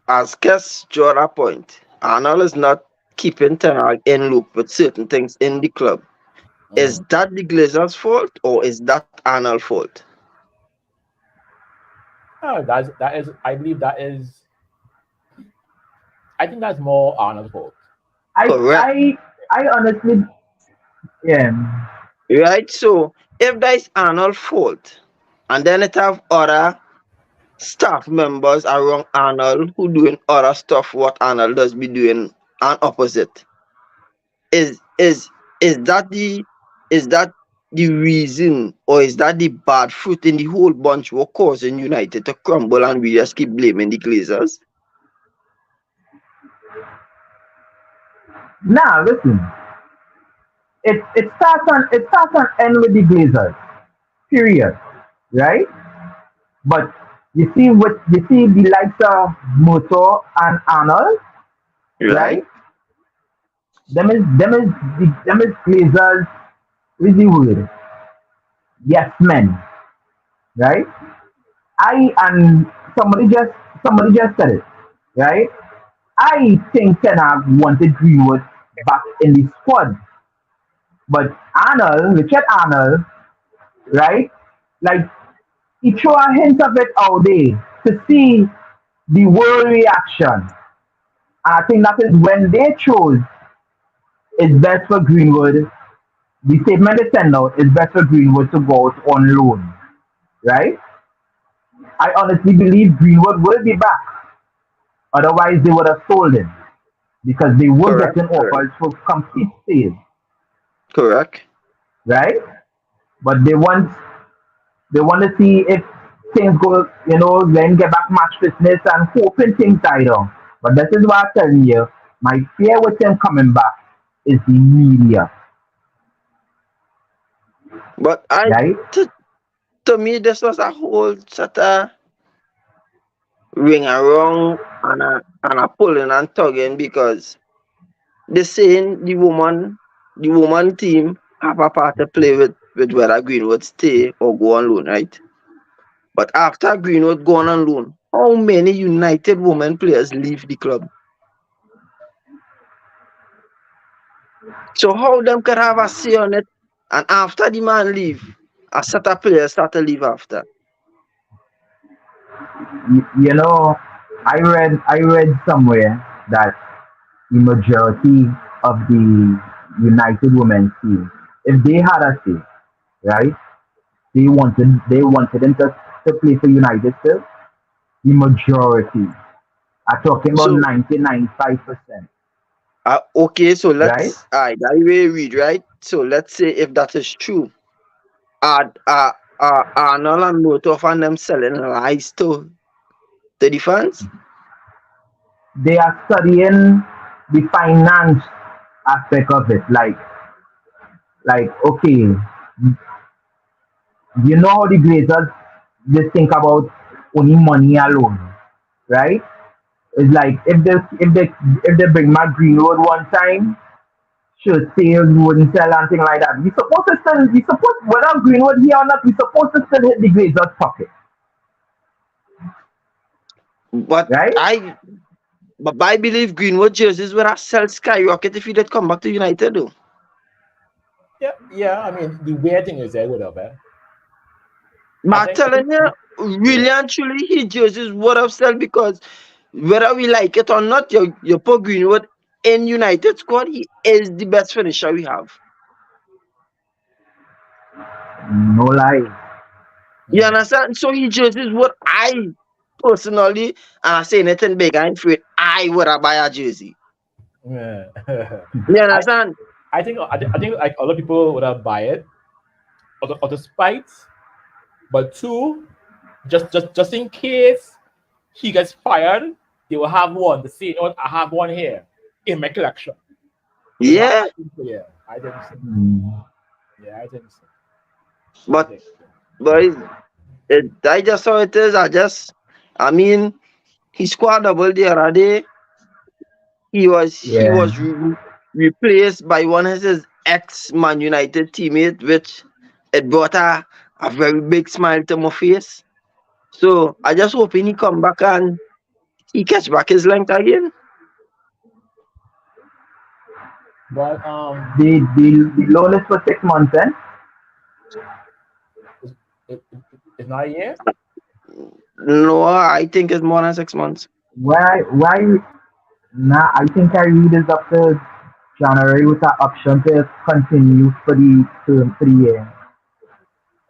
[SPEAKER 3] as Kes draw a point, Arnold is not keeping Ten Hag in loop with certain things in the club. Is
[SPEAKER 1] Mhm.
[SPEAKER 3] that the Glazers' fault or is that Arnold's fault?
[SPEAKER 1] That is, I believe that is, I think that's more Arnold's fault.
[SPEAKER 2] I
[SPEAKER 3] Correct.
[SPEAKER 2] I I honestly, yeah.
[SPEAKER 3] Right? So if that is Arnold's fault, and then it have other staff members around Arnold who doing other stuff what Arnold does be doing and opposite. Is is is that the reason or is that the bad fruit in the whole bunch what causing United to crumble and we just keep blaming the Glazers?
[SPEAKER 2] Now listen, it starts on end with the Glazers. Period. Right? But you see the likes of Moto and Arnold,
[SPEAKER 3] Right?
[SPEAKER 2] right? Them is Glazers with the word. Yes men, right? I and somebody just said it, right? I think Ten Hag wanted Greenwood back in the squad, but Richard Arnold, right? Like he threw a hint of it out there to see the world reaction. And I think that is when they chose it's best for Greenwood. The statement they sent out is best for Greenwood to go out on loan, right? I honestly believe Greenwood will be back. Otherwise, they would have sold him because they were
[SPEAKER 3] Correct,
[SPEAKER 2] getting
[SPEAKER 3] correct,
[SPEAKER 2] offers for complete sales,
[SPEAKER 3] correct.
[SPEAKER 2] right? But they want to see if things go, then get back match fitness and hoping things die down. But this is what I'm telling you. My fear with him coming back is the media,
[SPEAKER 3] But
[SPEAKER 2] right?
[SPEAKER 3] to me this was a whole sort of ring around and a pulling and tugging because they saying the woman team have a part to play with whether Greenwood stay or go on loan, right? But after Greenwood gone on loan, how many United women players leave the club? So how them could have a say on it? And after the man leave, a set of players start to leave after.
[SPEAKER 2] You know, I read somewhere that the majority of the United women's team, if they had a say, right, they wanted them to play for United still. The majority are talking about
[SPEAKER 3] So
[SPEAKER 2] 99.5%,
[SPEAKER 3] okay, so
[SPEAKER 2] right?
[SPEAKER 3] that way read right. So let's say if that is true, are Arnold and Murtough and them selling lies to the fans?
[SPEAKER 2] They are studying the finance aspect of it. Like okay, you know how the Glazers just think about only money alone, right? It's like if they bring Matt Greenwood one time, sure sales wouldn't sell and thing like that. We supposed whether Greenwood here or not, we supposed to still hit the Glazers pocket,
[SPEAKER 3] But
[SPEAKER 2] right?
[SPEAKER 3] I believe Greenwood jerseys would have sell skyrocket if he did come back to United though.
[SPEAKER 1] Yeah, yeah. I mean, the weird thing is, would have,
[SPEAKER 3] But I'm
[SPEAKER 1] I think,
[SPEAKER 3] telling you, really
[SPEAKER 1] yeah,
[SPEAKER 3] and truly, his jerseys would have sold because whether we like it or not, you put Greenwood in United squad, he is the best finisher we have.
[SPEAKER 2] No lie.
[SPEAKER 3] You
[SPEAKER 1] mm,
[SPEAKER 3] understand? So his jerseys what I personally, and I say anything big, I ain't afraid, I would have buy a jersey.
[SPEAKER 1] yeah.
[SPEAKER 3] You
[SPEAKER 1] I,
[SPEAKER 3] understand?
[SPEAKER 1] I think like other people would have buy it out of spite, but two, just in case he gets fired, they will have one to say, you know what, I have one here in my collection.
[SPEAKER 3] Yeah,
[SPEAKER 1] I think so, yeah. I think so.
[SPEAKER 2] Mm.
[SPEAKER 1] Yeah, I think so. I
[SPEAKER 3] but
[SPEAKER 1] think so.
[SPEAKER 3] I just saw it is. I mean, he scored double the other day. he was
[SPEAKER 2] Yeah.
[SPEAKER 3] replaced by one of his ex Man United teammate, which it brought a very big smile to my face. So I just hoping he come back and he catch back his length again.
[SPEAKER 1] But
[SPEAKER 2] The loan is for 6 months, then.
[SPEAKER 1] it's, it's not a year.
[SPEAKER 3] No, I think it's more than 6 months.
[SPEAKER 2] Why? Nah, I think I read is up to January with an option to continue for the term for the year.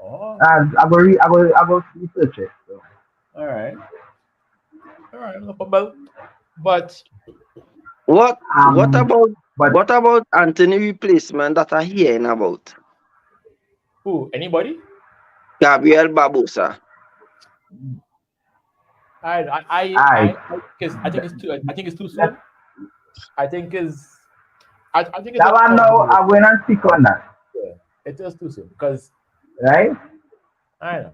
[SPEAKER 1] Oh,
[SPEAKER 2] I will research it. So.
[SPEAKER 1] all right, all right. No problem. But
[SPEAKER 3] What
[SPEAKER 2] Um,
[SPEAKER 3] about
[SPEAKER 2] but
[SPEAKER 3] what about Anthony replacement that I hearing about?
[SPEAKER 1] who? Anybody?
[SPEAKER 3] Gabriel Barbosa.
[SPEAKER 1] I because I think it's too. I think it's too
[SPEAKER 2] that,
[SPEAKER 1] soon. I think is. I think it's
[SPEAKER 2] that
[SPEAKER 1] a
[SPEAKER 2] one now,
[SPEAKER 1] possibility.
[SPEAKER 2] I went and speak on that,
[SPEAKER 1] Yeah, it is too soon because
[SPEAKER 2] right?
[SPEAKER 1] I know.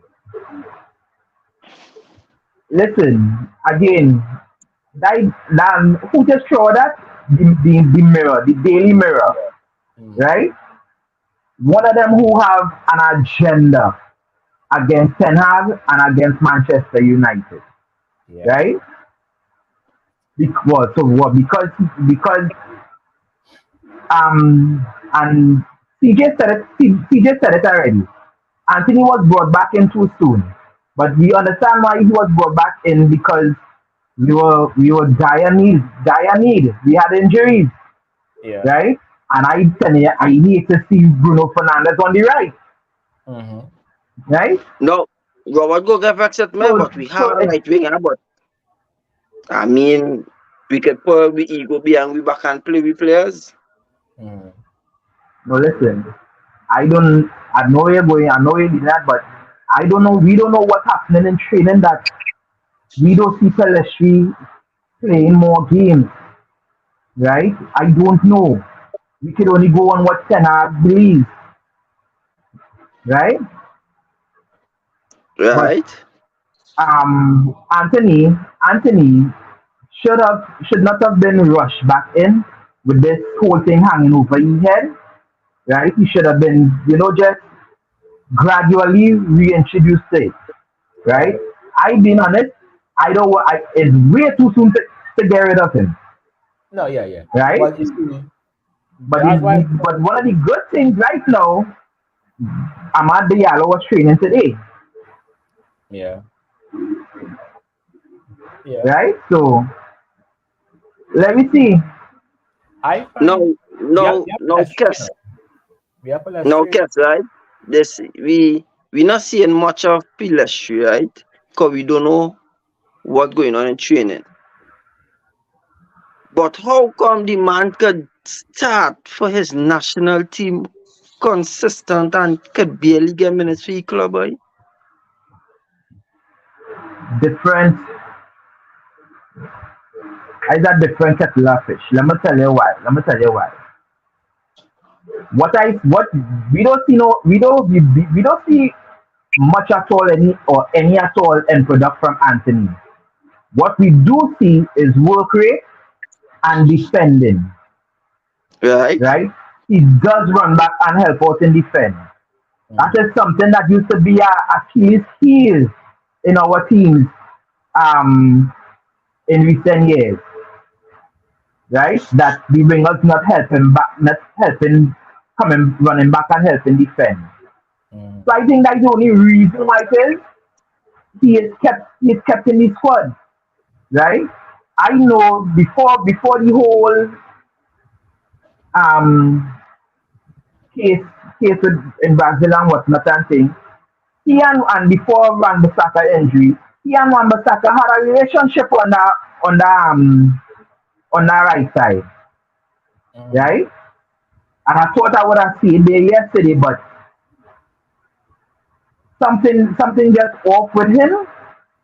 [SPEAKER 2] Listen, again, who just showed that? The mirror, the Daily Mirror,
[SPEAKER 1] Mm,
[SPEAKER 2] right? One of them who have an agenda against Ten Hag and against Manchester United,
[SPEAKER 1] yeah,
[SPEAKER 2] right? Because so what? Because and CJ said it already. Anthony was brought back in too soon, but we understand why he was brought back in because we were dire need. We had injuries,
[SPEAKER 1] yeah.
[SPEAKER 2] right? And I tell you, I hate to see Bruno Fernandez on the right,
[SPEAKER 1] Mm-hmm.
[SPEAKER 2] right?
[SPEAKER 3] No, Robert go get vexed at me,
[SPEAKER 2] So
[SPEAKER 3] but we have
[SPEAKER 2] so
[SPEAKER 3] a
[SPEAKER 2] it
[SPEAKER 3] right winger. But I mean, we could put we ego behind we back and play with players.
[SPEAKER 1] Mm,
[SPEAKER 2] no listen. I know where you're going, I know where you're leading at, but I don't know we don't know what's happening in training that we don't see Pelestri playing more games, right? I don't know. We could only go on what Ten Hag believes, right? But
[SPEAKER 3] Right?
[SPEAKER 2] Anthony should not have been rushed back in with this whole thing hanging over his head, right? He should have been, just gradually reintroduced to it, right?
[SPEAKER 1] right.
[SPEAKER 2] I being honest, I don't wa- I it's way too soon to get rid of him,
[SPEAKER 1] No, yeah, yeah.
[SPEAKER 2] right?
[SPEAKER 1] But you see,
[SPEAKER 2] But
[SPEAKER 1] that's why.
[SPEAKER 2] but one of the good things right now, Ahmad Diallo was training today,
[SPEAKER 1] Yeah, yeah.
[SPEAKER 2] right? So let me see.
[SPEAKER 1] I find
[SPEAKER 3] No, no,
[SPEAKER 1] we have
[SPEAKER 3] no,
[SPEAKER 1] Pelestri,
[SPEAKER 3] Kes,
[SPEAKER 1] we have
[SPEAKER 3] no,
[SPEAKER 1] Pelestri.
[SPEAKER 3] Kes, right? This we not seeing much of Pilastri, right? Because we don't know what's going on in training. But how come the man could start for his national team consistent and could barely get minutes for the club, boy?
[SPEAKER 2] Different is a different kettle of fish. Let me tell you why. Let me tell you why. What we don't see no we don't see much at all any at all end product from Anthony. What we do see is work rate and defending,
[SPEAKER 3] Right?
[SPEAKER 2] right? He does run back and help out in defense. That
[SPEAKER 1] Mm,
[SPEAKER 2] is something that used to be a Achilles heel in our teams um, in recent years, right? That the wingers not helping back, not helping coming running back and helping defend.
[SPEAKER 1] mm,
[SPEAKER 2] So I think that's the only reason why it is he is kept in the squad, right? I know before the whole um case in Brazil and whatnot and thing, he and before Van Bissaka injury, he and Van Bissaka had a relationship on the on the right side,
[SPEAKER 1] mm.
[SPEAKER 2] right? And I thought I would have seen there yesterday, but something just off with him,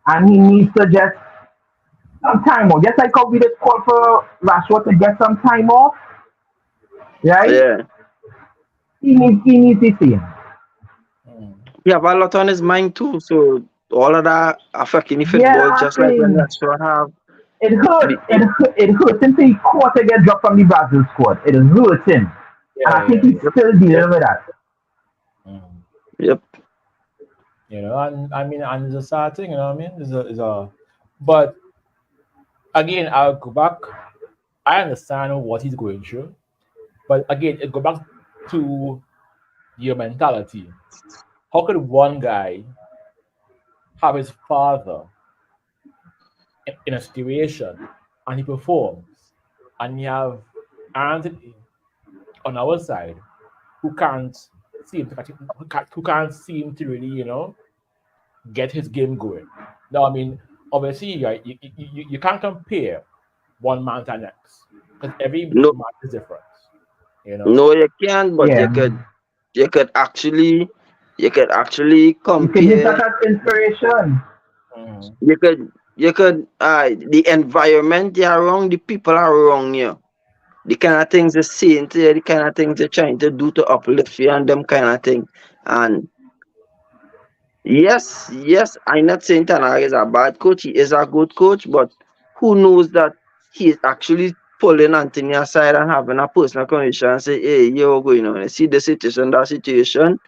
[SPEAKER 2] and he needs to just some time off. Just like how we just called for Rashford to get some time off, right?
[SPEAKER 3] Yeah.
[SPEAKER 2] He needs the same.
[SPEAKER 1] Mm.
[SPEAKER 3] He have a lot on his mind too, so all of that affecting the
[SPEAKER 2] Yeah,
[SPEAKER 3] football
[SPEAKER 2] I
[SPEAKER 3] just like when
[SPEAKER 2] think
[SPEAKER 3] Rashford have.
[SPEAKER 2] It hurt.
[SPEAKER 3] Be-
[SPEAKER 2] It hurt him till he caught to get dropped from the Brazil squad. It hurt him. And
[SPEAKER 1] Yeah,
[SPEAKER 2] I think
[SPEAKER 1] yeah,
[SPEAKER 2] he's
[SPEAKER 1] yeah.
[SPEAKER 3] Yep,
[SPEAKER 2] still dealing with that.
[SPEAKER 1] Mm.
[SPEAKER 3] yep.
[SPEAKER 1] And I mean, and it's a sad thing, I mean? But again, I'll go back. I understand what he's going through, but again, it go back to your mentality. How could one guy have his father in a situation and he performs, and you have Anthony on our side who can't seem to really, get his game going. Now, I mean, obviously, you can't compare one man to the next because every
[SPEAKER 3] No,
[SPEAKER 1] man is different. You know.
[SPEAKER 3] no, you can't. But
[SPEAKER 2] Yeah.
[SPEAKER 3] you could actually
[SPEAKER 2] You can use that
[SPEAKER 3] compare.
[SPEAKER 2] as inspiration.
[SPEAKER 1] Mhm.
[SPEAKER 3] You could. The environment they are wrong. The people are wrong. Yeah. The kind of things they're saying to you, the kind of things they're trying to do to uplift you, and them kind of thing. And yes, yes, I'm not saying Tanaka is a bad coach. He is a good coach, but who knows that he is actually pulling Anthony aside and having a personal conversation and say, hey, you're going on. See the situation, that situation.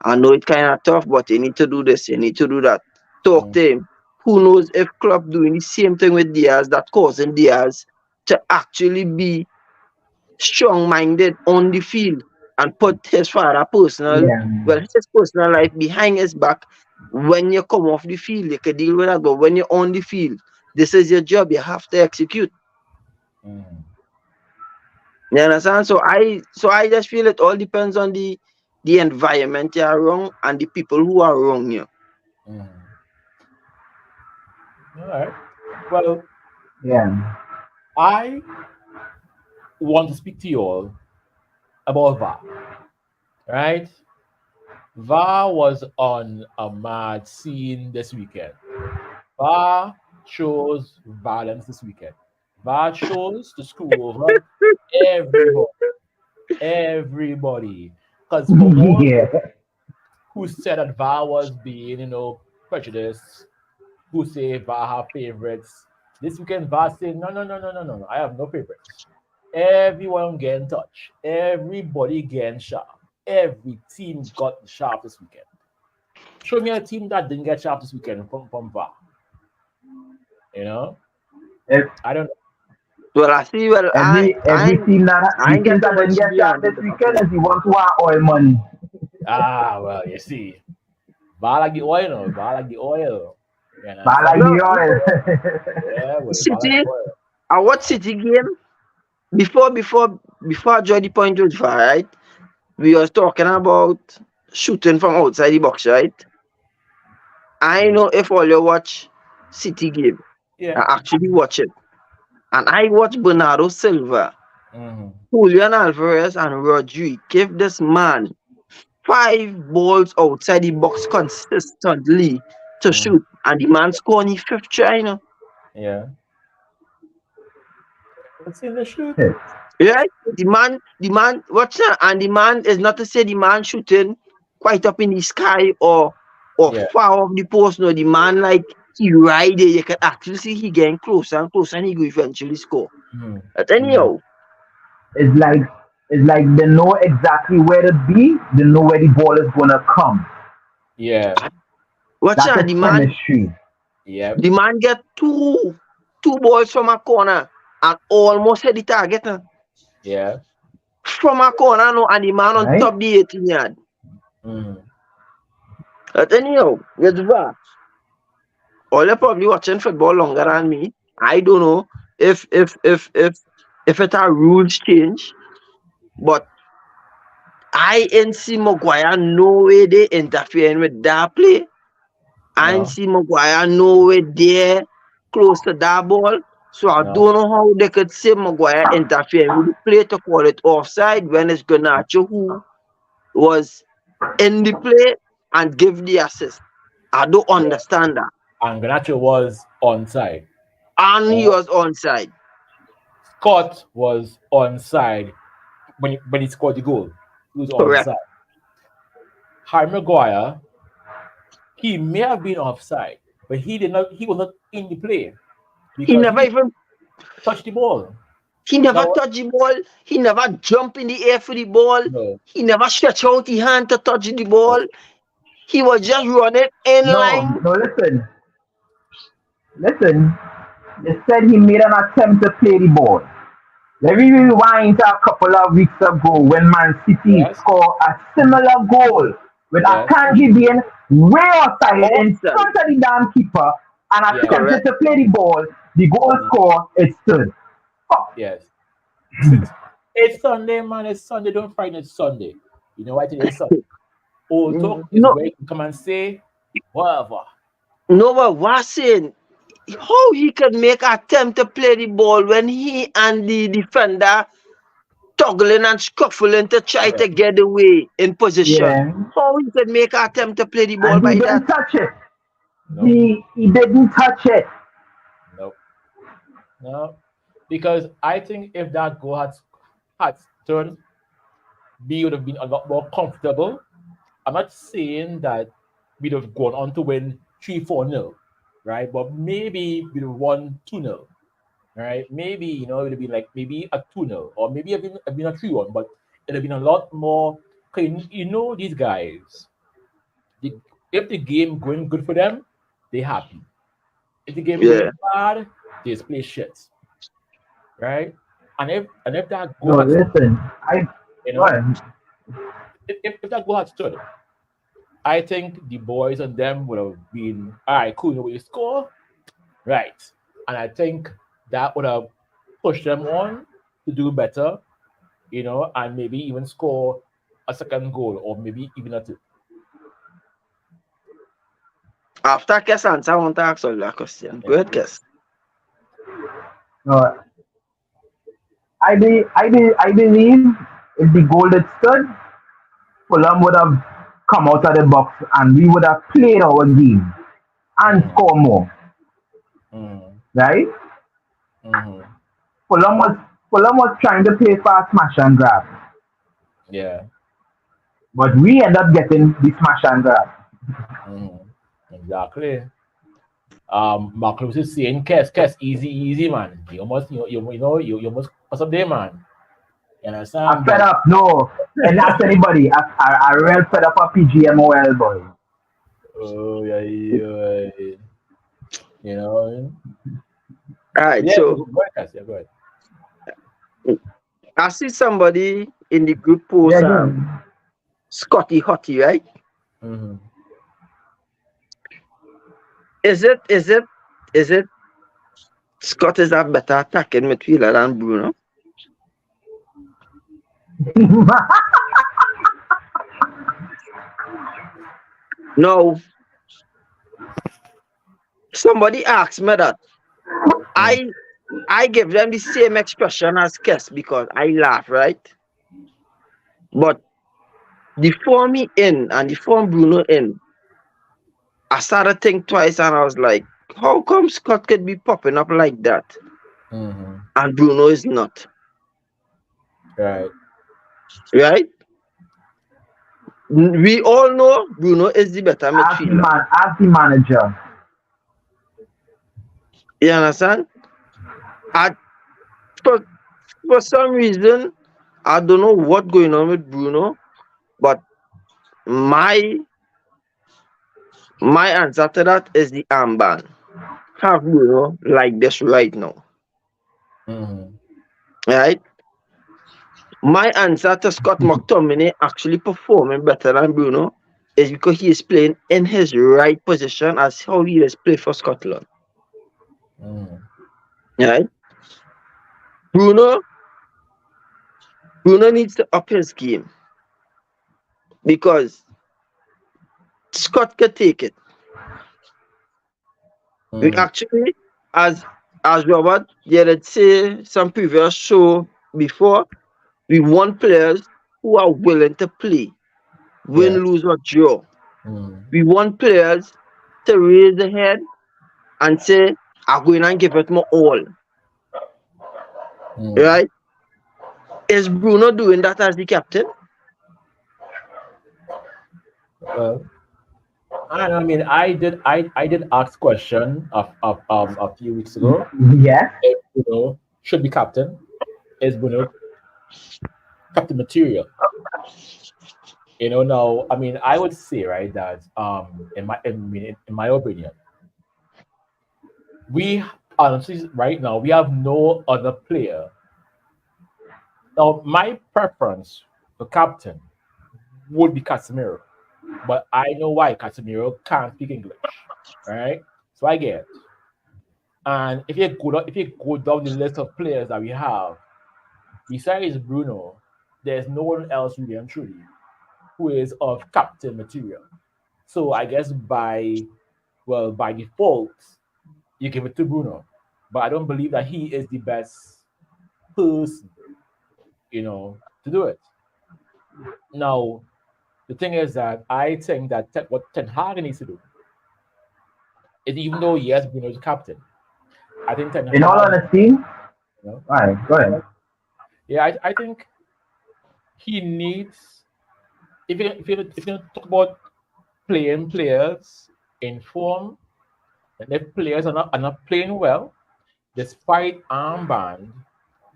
[SPEAKER 3] I know it's kind of tough, but you need to do this, you need to do that. Talk
[SPEAKER 1] Mhm.
[SPEAKER 3] to him. Who knows if Klopp doing the same thing with Diaz that causing Diaz to actually be strong-minded on the field and put his father personal,
[SPEAKER 2] Yeah.
[SPEAKER 3] well, his personal life behind his back. When you come off the field, you can deal with that. But when you're on the field, this is your job. You have to execute.
[SPEAKER 1] Mhm.
[SPEAKER 3] You understand? So I just feel it all depends on the environment you are wrong and the people who are wrong here.
[SPEAKER 1] Mhm. All right. Well,
[SPEAKER 2] Yeah.
[SPEAKER 1] I want to speak to you all about VAR. Right? VAR was on a mad scene this weekend. VAR chose violence this weekend. VAR chose to screw over everybody. Everybody. Because for all
[SPEAKER 2] Yeah.
[SPEAKER 1] who said that VAR was being, prejudiced, who say VAR have favorites, this weekend VAR saying, no, no, no, no, no, no, no, I have no favorites. Everyone getting touch. Everybody getting sharp. Every team got sharp this weekend. Show me a team that didn't get sharp this weekend from VAR. You know?
[SPEAKER 2] If
[SPEAKER 1] I don't know.
[SPEAKER 3] Well, I see. Well,
[SPEAKER 2] every team that
[SPEAKER 3] I
[SPEAKER 2] the
[SPEAKER 3] ain't
[SPEAKER 2] teams
[SPEAKER 3] get too
[SPEAKER 2] that didn't
[SPEAKER 3] much
[SPEAKER 2] get shot
[SPEAKER 3] behind
[SPEAKER 2] this weekend
[SPEAKER 3] Liverpool.
[SPEAKER 2] is the ones who are oil money.
[SPEAKER 1] Well, you see. VAR like the oil, no? VAR like the oil. You
[SPEAKER 2] But like
[SPEAKER 1] understand?
[SPEAKER 3] No,
[SPEAKER 2] the
[SPEAKER 1] Yeah, well, VAR like the
[SPEAKER 3] City.
[SPEAKER 1] oil.
[SPEAKER 3] I watched City game before I joined the point with VAR, right? We was talking about shooting from outside the box, right? I
[SPEAKER 1] Mhm.
[SPEAKER 3] know if all you watch City game,
[SPEAKER 1] Yeah.
[SPEAKER 3] I actually watch it. And I watch Bernardo Silva,
[SPEAKER 1] Hmm.
[SPEAKER 3] Julian Alvarez, and Rodri give this man 5 balls outside the box consistently to
[SPEAKER 1] Hmm.
[SPEAKER 3] shoot. And the man scored on his fifth try, you know.
[SPEAKER 1] Yeah. Let's in the shoot.
[SPEAKER 3] Right? The man, watch that. And the man is not to say the man shooting quite up in the sky or
[SPEAKER 1] Yeah.
[SPEAKER 3] far off the post. No, the man like he right there. You can actually see he getting closer and closer, and he will eventually score.
[SPEAKER 1] Hmm.
[SPEAKER 3] But
[SPEAKER 1] Hmm.
[SPEAKER 3] anyhow,
[SPEAKER 2] it's like it's like they know exactly where to be. They know where the ball is gonna come.
[SPEAKER 1] Yeah.
[SPEAKER 3] watch
[SPEAKER 2] That's
[SPEAKER 3] that.
[SPEAKER 2] a
[SPEAKER 3] The man,
[SPEAKER 2] chemistry.
[SPEAKER 1] Yep.
[SPEAKER 3] the man get two balls from a corner and almost hit the target.
[SPEAKER 1] Yeah.
[SPEAKER 3] From a corner, no, and the man on
[SPEAKER 2] Right?
[SPEAKER 3] top the 18 yard.
[SPEAKER 1] Hmm.
[SPEAKER 3] But anyhow, with VAR, all you're probably watching football longer than me. I don't know if it are rules change, but I ain't see Maguire no way they interfering with that play. I ain't
[SPEAKER 1] No.
[SPEAKER 3] see Maguire no way there close to that ball. So I
[SPEAKER 1] No.
[SPEAKER 3] don't know how they could say Maguire interfering with the play to call it offside when it's Garnacho who was in the play and give the assist. I don't
[SPEAKER 1] Yeah.
[SPEAKER 3] understand that.
[SPEAKER 1] And Ganacho was onside.
[SPEAKER 3] And he
[SPEAKER 1] Right?
[SPEAKER 3] was onside.
[SPEAKER 1] Scott was onside when he scored the goal. He was
[SPEAKER 3] Correct.
[SPEAKER 1] onside. Harry Maguire, he may have been offside, but he did not. He was not in the play
[SPEAKER 3] He
[SPEAKER 1] because
[SPEAKER 3] never
[SPEAKER 1] he
[SPEAKER 3] even
[SPEAKER 1] touched the ball.
[SPEAKER 3] he never
[SPEAKER 1] Now,
[SPEAKER 3] touched the ball. He never jumped in the air for the ball.
[SPEAKER 1] no,
[SPEAKER 3] He never stretched out his hand to touch the
[SPEAKER 1] no,
[SPEAKER 3] ball. He was just running in
[SPEAKER 2] No,
[SPEAKER 3] line.
[SPEAKER 2] no, listen. They said he made an attempt to play the ball. Let me rewind to a couple of weeks ago when Man City
[SPEAKER 1] yes,
[SPEAKER 2] scored a similar goal with
[SPEAKER 1] yes,
[SPEAKER 2] Akanji being way outside in
[SPEAKER 3] Offside.
[SPEAKER 2] front of the damn keeper and
[SPEAKER 1] yes,
[SPEAKER 2] attempted
[SPEAKER 3] Correct.
[SPEAKER 2] to play the ball. The goal
[SPEAKER 1] mm,
[SPEAKER 2] score, it stood. Fuck.
[SPEAKER 1] yes. It's Sunday, man. It's Sunday. Don't fight. It's Sunday. You know why today is Sunday? Old talk is
[SPEAKER 3] No,
[SPEAKER 1] where you can come and say whatever.
[SPEAKER 3] no one was saying how he could make attempt to play the ball when he and the defender tuggling and scuffling to try
[SPEAKER 1] Yeah,
[SPEAKER 3] to get away in position.
[SPEAKER 2] Yeah.
[SPEAKER 3] How he could make attempt to play the ball
[SPEAKER 2] And he
[SPEAKER 3] by that?
[SPEAKER 2] didn't touch it.
[SPEAKER 1] no,
[SPEAKER 2] He didn't touch it.
[SPEAKER 1] no, no. Because I think if that goal had turned, we would have been a lot more comfortable. I'm not saying that we'd have gone on to win 3-4-0, right? But maybe we'd have won 2-0, right? Maybe, it would have been like maybe a 2-0, or maybe have been a 3-1, but it'd have been a lot more. Okay, these guys, the, if the game going good for them, they happy. If the game
[SPEAKER 3] Yeah.
[SPEAKER 1] going bad, they just play shit, right? And if that goal
[SPEAKER 2] No,
[SPEAKER 1] had,
[SPEAKER 2] listen.
[SPEAKER 1] you
[SPEAKER 2] Go
[SPEAKER 1] know,
[SPEAKER 2] ahead.
[SPEAKER 1] if that goal had stood, I think the boys and them would have been all right, cool. You know what you score, right? And I think that would have pushed them on to do better, and maybe even score a second goal or maybe even a two.
[SPEAKER 3] After Kes answer, I want to ask you that question. Go
[SPEAKER 1] Yeah.
[SPEAKER 3] ahead, Kes.
[SPEAKER 2] No, I believe if the goal had stood, Fulham would have come out of the box and we would have played our game and
[SPEAKER 1] Mm,
[SPEAKER 2] score more,
[SPEAKER 1] mm,
[SPEAKER 2] right?
[SPEAKER 1] mm,
[SPEAKER 2] Fulham was Fulham was trying to play for a smash and grab,
[SPEAKER 1] yeah.
[SPEAKER 2] but we end up getting the smash and grab.
[SPEAKER 1] Mm, exactly. Marcus is saying, Kes, easy, easy, man. You almost, you almost what's up there, man. You
[SPEAKER 2] I
[SPEAKER 1] understand?
[SPEAKER 2] fed
[SPEAKER 1] But
[SPEAKER 2] up, no, and ask anybody. I real fed up a PGMOL boy.
[SPEAKER 1] oh yeah, yeah, you know.
[SPEAKER 3] All right,
[SPEAKER 1] Yeah,
[SPEAKER 3] so
[SPEAKER 1] go ahead, Kes. Yeah, go ahead.
[SPEAKER 3] I see somebody in the group
[SPEAKER 2] Yeah,
[SPEAKER 3] post
[SPEAKER 2] good.
[SPEAKER 3] Scotty Hottie, right?
[SPEAKER 1] Mm-hmm.
[SPEAKER 3] Is it Scott is a better attacking midfielder than Bruno? No. Somebody asked me that.
[SPEAKER 1] Mm,
[SPEAKER 3] I give them the same expression as Kes because I laugh, right? But the form he in and the form Bruno in, I started to think twice and I was like, how come Scott could be popping up like that
[SPEAKER 1] mm-hmm.
[SPEAKER 3] and Bruno is not?
[SPEAKER 1] Right.
[SPEAKER 3] Right? We all know Bruno is the better midfielder.
[SPEAKER 2] As the manager.
[SPEAKER 3] You understand? I, for, for some reason, I don't know what's going on with Bruno, but my my answer to that is the armband. Have Bruno like this right now.
[SPEAKER 1] Mm-hmm.
[SPEAKER 3] Right? My answer to Scott McTominay actually performing better than Bruno is because he is playing in his right position as how he is played for Scotland.
[SPEAKER 1] Mm-hmm.
[SPEAKER 3] Right? Bruno Bruno needs to up his game because Scott can take it. We
[SPEAKER 1] Mm-hmm.
[SPEAKER 3] actually, as Robert did say some previous show before, we want players who are willing to play, win,
[SPEAKER 1] Yes.
[SPEAKER 3] lose or draw.
[SPEAKER 1] Mm-hmm.
[SPEAKER 3] We want players to raise the head and say, I'm going and give it my all.
[SPEAKER 1] Mm-hmm.
[SPEAKER 3] Right? Is Bruno doing that as the captain?
[SPEAKER 1] Well, And I mean, I did ask question of a few weeks ago
[SPEAKER 2] Yes.
[SPEAKER 1] if Bruno should be captain. Is Bruno captain material? Now I mean, I would say right that in my opinion, we honestly right now we have no other player. Now my preference for captain would be Casemiro, but I know why Casemiro can't speak English, right? So I get. And if you go down the list of players that we have, besides Bruno, there's no one else really and truly who is of captain material. So I guess by default, you give it to Bruno. But I don't believe that he is the best person, to do it. Now, the thing is that I think that what Ten Hag needs to do is, even though yes, Bruno is captain, I think Ten
[SPEAKER 2] In all
[SPEAKER 1] Hag,
[SPEAKER 2] honesty,
[SPEAKER 1] you
[SPEAKER 2] alright, go ahead.
[SPEAKER 1] know, yeah, I think he needs, if you talk about playing players in form, and if players are not playing well, despite armband,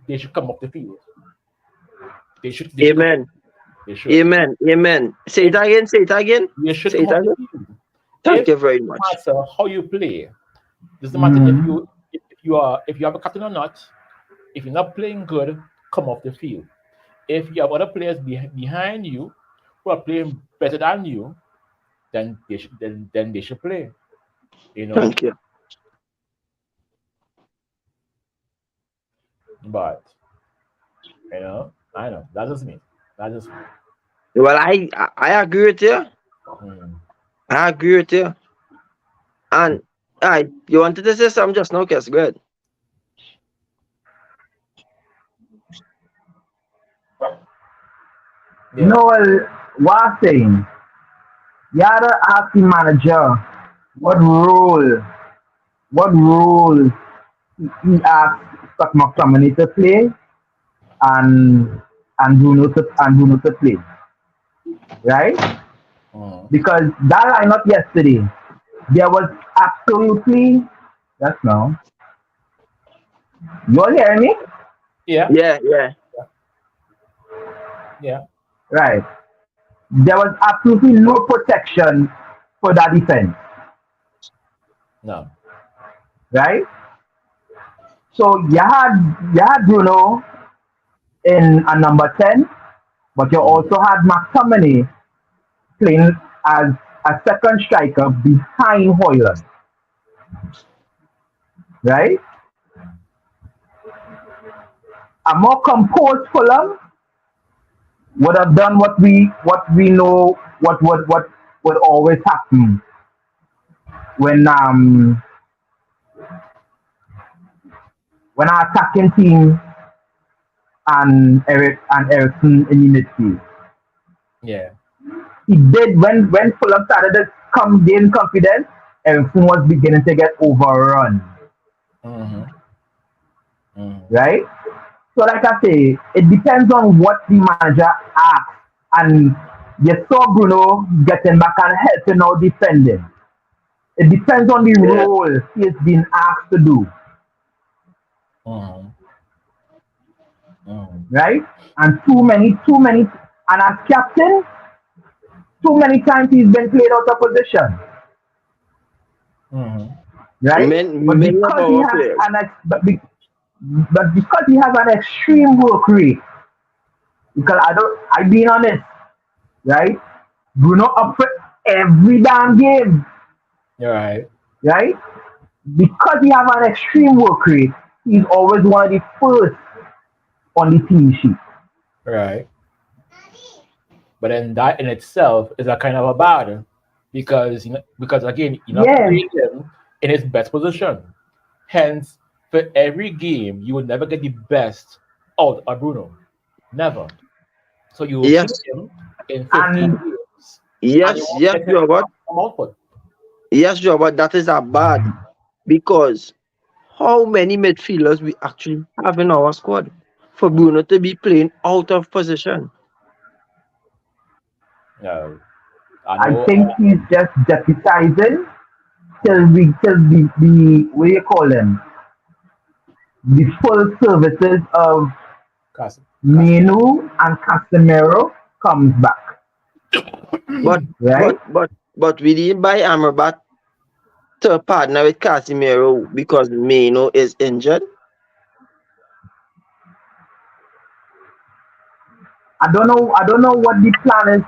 [SPEAKER 1] they should come off the field. They should come off.
[SPEAKER 3] Amen.
[SPEAKER 1] They should.
[SPEAKER 3] Amen. Amen. Say it
[SPEAKER 1] If
[SPEAKER 3] again. Say it again.
[SPEAKER 1] They should
[SPEAKER 3] Say
[SPEAKER 1] come
[SPEAKER 3] it
[SPEAKER 1] off the
[SPEAKER 3] again.
[SPEAKER 1] field.
[SPEAKER 3] Thank
[SPEAKER 1] If
[SPEAKER 3] you very much.
[SPEAKER 1] matter how you play, doesn't matter
[SPEAKER 2] Mm,
[SPEAKER 1] if you have a captain or not. If you're not playing good, come off the field. If you have other players behind you who are playing better than you, then they should play. You know,
[SPEAKER 3] Thank you.
[SPEAKER 1] but I know that's just me. That's just me.
[SPEAKER 3] Well, I agree with you.
[SPEAKER 1] Mm.
[SPEAKER 3] I agree with you. And I you wanted to say something just now, Kes? Good.
[SPEAKER 2] you
[SPEAKER 1] Yeah.
[SPEAKER 2] know what I'm saying? You gotta ask the manager what role, what role he asked Scott McTominay to play and Bruno to play, right?
[SPEAKER 1] Mm.
[SPEAKER 2] Because that lineup yesterday, there was absolutely that's now. You all hearing me?
[SPEAKER 1] Yeah.
[SPEAKER 3] Yeah, yeah.
[SPEAKER 1] Yeah.
[SPEAKER 2] Right. There was absolutely no protection for that defense,
[SPEAKER 1] No.
[SPEAKER 2] right? So you had Bruno in a number 10, but you
[SPEAKER 1] Mm.
[SPEAKER 2] also had McTominay playing as a second striker behind Hoyland, right? A more composed Fulham would have done what we know what would always happen when when our attacking team and Ericsson in the midfield.
[SPEAKER 1] Yeah.
[SPEAKER 2] He did when Fulham started to come gain confidence, Ericsson was beginning to get overrun,
[SPEAKER 1] Mm-hmm. Mm.
[SPEAKER 2] right? So like I say, it depends on what the manager asks. And you saw Bruno getting back and helping out defending. It depends on the
[SPEAKER 3] Yeah.
[SPEAKER 2] role he is being asked to do,
[SPEAKER 1] Mm. Mm.
[SPEAKER 2] right? And too many, and as captain, too many times he's been played out of position,
[SPEAKER 1] Mm.
[SPEAKER 2] right? But
[SPEAKER 3] Many of
[SPEAKER 2] because he
[SPEAKER 3] our
[SPEAKER 2] has
[SPEAKER 3] players.
[SPEAKER 2] but because he has an extreme work rate, because I being honest, right? Bruno up for every damn game,
[SPEAKER 1] You're right.
[SPEAKER 2] right? Because he have an extreme work rate, he's always one of the first on the team sheet.
[SPEAKER 1] Right. But then that in itself is a kind of a bad, because again you're not
[SPEAKER 2] Yeah,
[SPEAKER 1] playing him in his best position. Hence, for every game you will never get the best out of Bruno. Never. So you will play
[SPEAKER 3] Yes.
[SPEAKER 1] him in 15
[SPEAKER 2] and
[SPEAKER 1] games and you
[SPEAKER 3] Yes,
[SPEAKER 1] won't
[SPEAKER 3] yes,
[SPEAKER 1] get him
[SPEAKER 3] Robert.
[SPEAKER 1] from output.
[SPEAKER 3] Yes, Robert, that is a bad because how many midfielders we actually have in our squad for Bruno to be playing out of position?
[SPEAKER 1] No. I
[SPEAKER 2] I
[SPEAKER 1] know.
[SPEAKER 2] think he's just deputizing till the what do you call them? The full services of
[SPEAKER 1] Casemiro.
[SPEAKER 2] Menu and Casemiro comes back,
[SPEAKER 3] But
[SPEAKER 2] right?
[SPEAKER 3] but we didn't buy Amrabat to partner with Casemiro because Meno is injured.
[SPEAKER 2] I don't know what the plan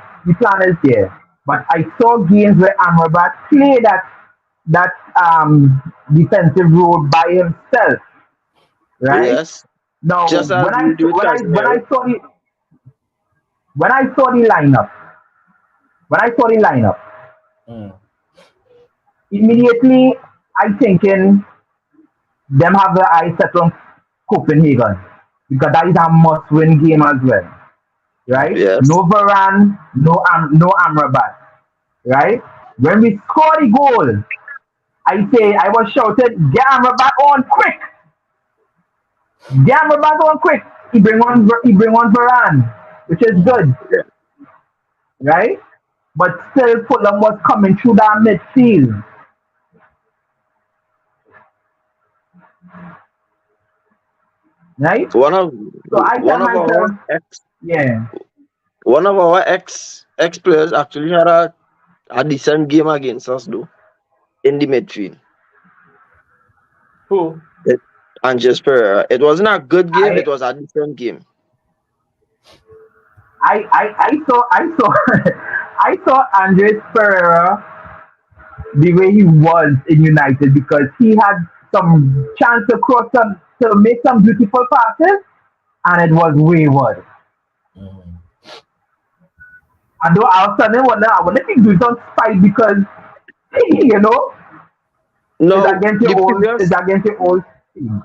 [SPEAKER 2] is there. But I saw games where Amrabat played that defensive role by himself, right?
[SPEAKER 3] Yes,
[SPEAKER 2] Now
[SPEAKER 3] just as we do with Casemiro.
[SPEAKER 2] when I saw the lineup, when I saw the lineup,
[SPEAKER 1] Mm.
[SPEAKER 2] immediately I thinking them have their eyes set on Copenhagen because that is a must-win game as well, right?
[SPEAKER 1] Okay.
[SPEAKER 3] Yes.
[SPEAKER 2] No Varane, no Amrabat, right? When we score the goal, I was shouted, get Amrabat on quick, get Amrabat on quick. He bring on Varane, which is
[SPEAKER 1] Mm.
[SPEAKER 2] good, right? But still, Fulham was coming through that midfield, right?
[SPEAKER 3] One of
[SPEAKER 2] So I tell
[SPEAKER 3] one of our
[SPEAKER 2] myself,
[SPEAKER 3] ex
[SPEAKER 2] yeah,
[SPEAKER 3] one of our ex players actually had a decent game against us though in the midfield.
[SPEAKER 1] Who?
[SPEAKER 3] It, and just Pereira. It wasn't a good game,
[SPEAKER 2] I
[SPEAKER 3] it was a decent game.
[SPEAKER 2] I saw I saw Andres Pereira the way he was in United because he had some chance to make some beautiful passes and it was wayward.
[SPEAKER 1] Mm.
[SPEAKER 2] And though I was suddenly wonder if he do it on spite because you know
[SPEAKER 3] No, the
[SPEAKER 2] it's
[SPEAKER 3] previous
[SPEAKER 2] against your old team.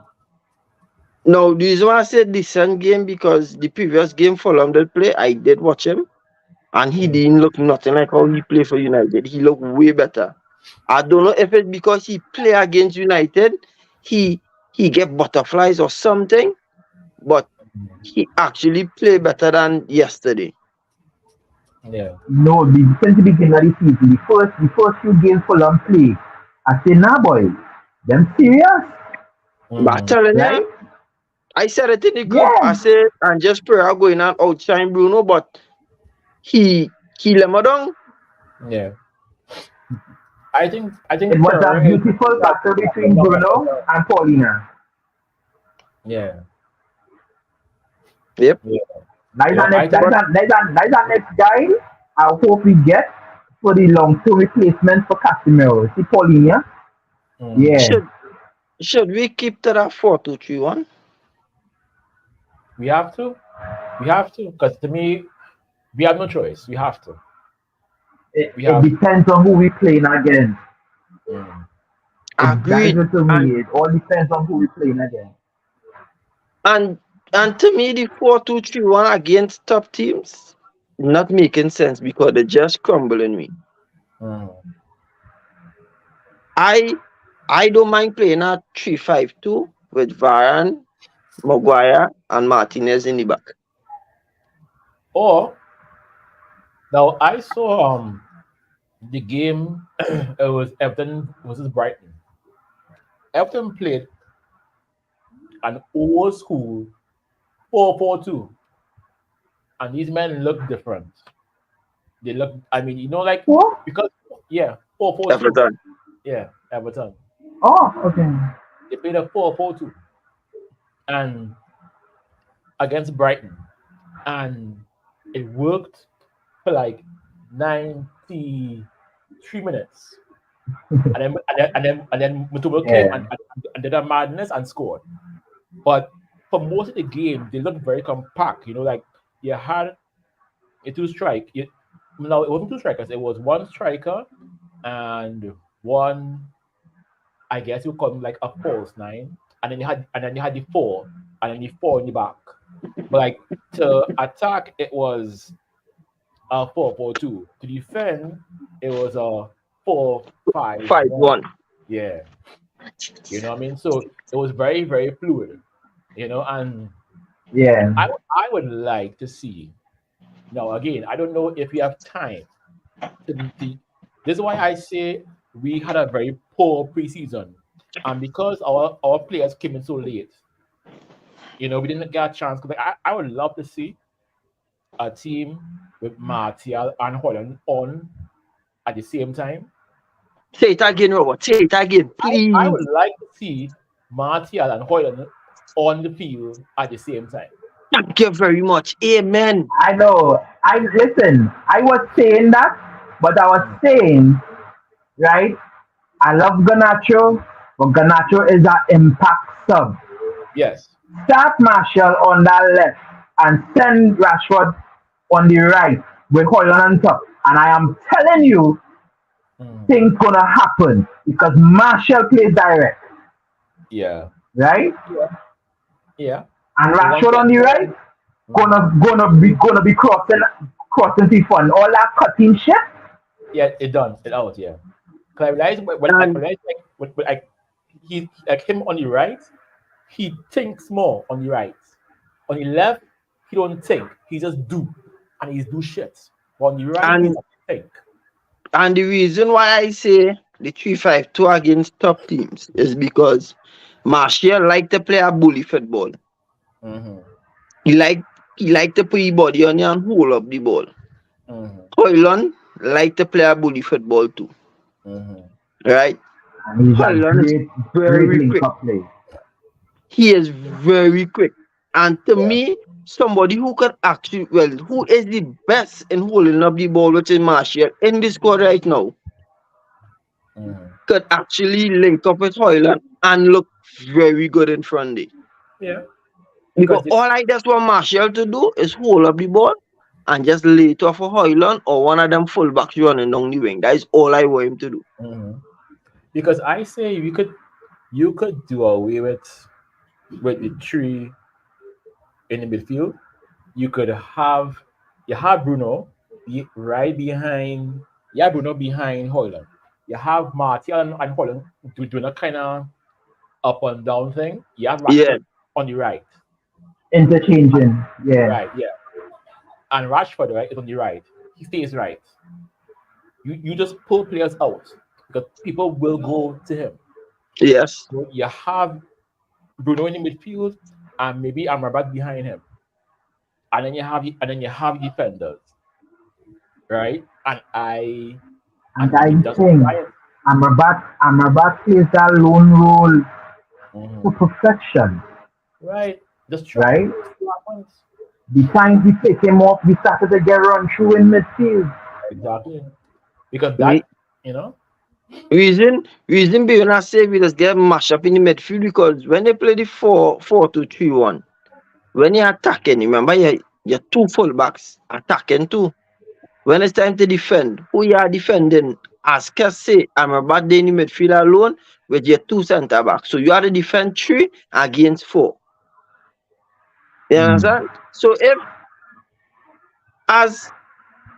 [SPEAKER 3] no, the reason why I said decent game because the previous game Fulham did play, I did watch him and he
[SPEAKER 1] Mm.
[SPEAKER 3] didn't look nothing like how he played for United. He looked way better. I don't know if it's because he play against United, he he get butterflies or something, but he actually played better than yesterday.
[SPEAKER 1] Yeah.
[SPEAKER 2] No, since the beginning of the season, the first few games Fulham play, I say nah boy, them serious,
[SPEAKER 3] But I'm
[SPEAKER 1] Mm.
[SPEAKER 3] telling you,
[SPEAKER 2] right?
[SPEAKER 3] I said it in the group. I
[SPEAKER 2] Yeah.
[SPEAKER 3] said and just Pereira going and outshine Bruno, but he let me down.
[SPEAKER 1] Yeah. I think
[SPEAKER 2] It was a
[SPEAKER 1] Pereira
[SPEAKER 2] beautiful
[SPEAKER 1] is
[SPEAKER 2] battle between
[SPEAKER 1] not better.
[SPEAKER 2] Bruno and Paulina.
[SPEAKER 1] Yeah.
[SPEAKER 3] Yep.
[SPEAKER 1] Yeah.
[SPEAKER 2] That's our
[SPEAKER 1] I
[SPEAKER 2] next,
[SPEAKER 1] think
[SPEAKER 2] that's
[SPEAKER 3] But
[SPEAKER 2] our, that's our, that's our next guy. I hope we get for the long-term replacement for Casemiro. See Paulina?
[SPEAKER 1] mm,
[SPEAKER 2] Yeah.
[SPEAKER 3] should we keep to that 4-2-3-1?
[SPEAKER 1] we have to. We have to. Because to me, we have no choice. We have to. We
[SPEAKER 2] It
[SPEAKER 1] have.
[SPEAKER 2] depends on who we playing against.
[SPEAKER 1] Mm.
[SPEAKER 2] That is
[SPEAKER 3] Agreed.
[SPEAKER 2] it to
[SPEAKER 3] And
[SPEAKER 2] me. It all depends on who we playing against.
[SPEAKER 3] and and to me the 4-2-3-1 against top teams not making sense because they're just crumbling me.
[SPEAKER 1] Mm.
[SPEAKER 3] I I don't mind playing a 3-5-2 with Varane, Maguire, and Martinez in the back.
[SPEAKER 1] Or now I saw the game. It was Everton versus Brighton. Everton played an old school 4-4-2, and these men look different. They look. I mean, like
[SPEAKER 2] Who?
[SPEAKER 1] because yeah, 4-4-2.
[SPEAKER 3] Everton.
[SPEAKER 1] Yeah, Everton.
[SPEAKER 2] Oh, okay.
[SPEAKER 1] They played a 4-4-2 and against Brighton, and it worked for like 93 minutes, and then Mutubo came
[SPEAKER 2] Yeah.
[SPEAKER 1] and did a madness and scored. But for most of the game, they looked very compact. Like you had a two strike. No, it wasn't two strikers. It was one striker and one. I guess you call him like a false nine, and then you had the four, and then the four in the back. But like to attack, it was a 4-4-2. To defend, it was a 4-5-1.
[SPEAKER 3] 5-1.
[SPEAKER 1] Yeah, what I mean. So it was very very fluid. And
[SPEAKER 2] Yeah.
[SPEAKER 1] I would like to see. Now again, I don't know if we have time, This is why I say we had a very poor preseason, and because our players came in so late, we didn't get a chance. Because I would love to see a team with Martial and Holland on at the same time.
[SPEAKER 3] Say it again, Robert. Say it again,
[SPEAKER 1] I
[SPEAKER 3] please.
[SPEAKER 1] would like to see Martial and Holland on the field at the same time.
[SPEAKER 3] Thank you very much. Amen.
[SPEAKER 2] I know. I listen. I was saying that, but I was
[SPEAKER 1] Mhm.
[SPEAKER 2] saying, right? I love Ganacho, but Ganacho is an impact sub.
[SPEAKER 1] Yes.
[SPEAKER 2] Start Marshall on that left and send Rashford on the right with Holland on top. And I am telling you,
[SPEAKER 1] Mhm.
[SPEAKER 2] things gonna happen because Marshall plays direct,
[SPEAKER 1] Yeah.
[SPEAKER 2] right?
[SPEAKER 1] Yeah. Yeah.
[SPEAKER 2] And
[SPEAKER 1] We want
[SPEAKER 2] Rashford
[SPEAKER 1] to
[SPEAKER 2] on the
[SPEAKER 1] ensure.
[SPEAKER 2] right
[SPEAKER 1] Mhm.
[SPEAKER 2] gonna be crossing people and all that cutting shit.
[SPEAKER 1] Yeah, it done. It out. Yeah. Because I realized when I
[SPEAKER 3] And
[SPEAKER 1] realized like when I he like him on the right, he thinks more on the right. On the left, he don't think. He just do, and he's do shit. But on the right, he's
[SPEAKER 3] and
[SPEAKER 1] think.
[SPEAKER 3] and the reason why I say the 3-5-2 against top teams is because Martial like to play a bully football.
[SPEAKER 1] Mm-hmm.
[SPEAKER 3] He like he like to put his body on you and hold up the ball.
[SPEAKER 1] Mm-hmm.
[SPEAKER 3] Hoyland like to play a bully football too.
[SPEAKER 1] Mm-hmm.
[SPEAKER 3] Right?
[SPEAKER 2] And he's a
[SPEAKER 3] Hoyland is
[SPEAKER 2] great
[SPEAKER 3] very
[SPEAKER 2] link
[SPEAKER 3] quick.
[SPEAKER 2] up play.
[SPEAKER 3] He is very quick. And to
[SPEAKER 1] Yeah.
[SPEAKER 3] me, somebody who can actually, well, who is the best in holding up the ball, which is Martial, in the squad right now,
[SPEAKER 1] Mm-hmm.
[SPEAKER 3] could actually link up with Hoyland and look very good in front there.
[SPEAKER 1] Yeah.
[SPEAKER 3] Because
[SPEAKER 1] Because it,
[SPEAKER 3] all I just want Martial to do is hold up the ball and just lay it off for Hoyland or one of them fullbacks running down the wing. That is all I want him to do.
[SPEAKER 1] mhm. Because I say you could do away with the three in the midfield. You could have Bruno right behind. Yeah, Bruno behind Hoyland. You have Martial and Holland doing a kind of up and down thing. You have
[SPEAKER 3] Yeah.
[SPEAKER 1] Rashford on the right.
[SPEAKER 2] Interchanging. Yeah.
[SPEAKER 1] Right, yeah. And Rashford, right, is on the right. He stays right. You just pull players out because people will go to him.
[SPEAKER 3] Yes.
[SPEAKER 1] So you have Bruno in the midfield and maybe Amrabat behind him. And then you have defenders, right?
[SPEAKER 2] And
[SPEAKER 1] And
[SPEAKER 2] I
[SPEAKER 1] maybe just
[SPEAKER 2] think
[SPEAKER 1] Ryan.
[SPEAKER 2] Amrabat plays that lone role to
[SPEAKER 1] Mhm.
[SPEAKER 2] perfection,
[SPEAKER 1] Right. Just try
[SPEAKER 2] right?
[SPEAKER 1] it. See what happens.
[SPEAKER 2] The times we take him off, we started to get run through in midfield.
[SPEAKER 1] Exactly. Because
[SPEAKER 3] Re-
[SPEAKER 1] that, you know,
[SPEAKER 3] reason being I say we just get mashed up in the midfield because when they play the 4-4-2-3-1, when you're attacking, remember you're two fullbacks attacking too. When it's time to defend, who you are defending? As Kes say, I'm about in the midfield alone with your two centre backs. So you are to defend 3 against 4. You
[SPEAKER 2] Mm.
[SPEAKER 3] understand? So if as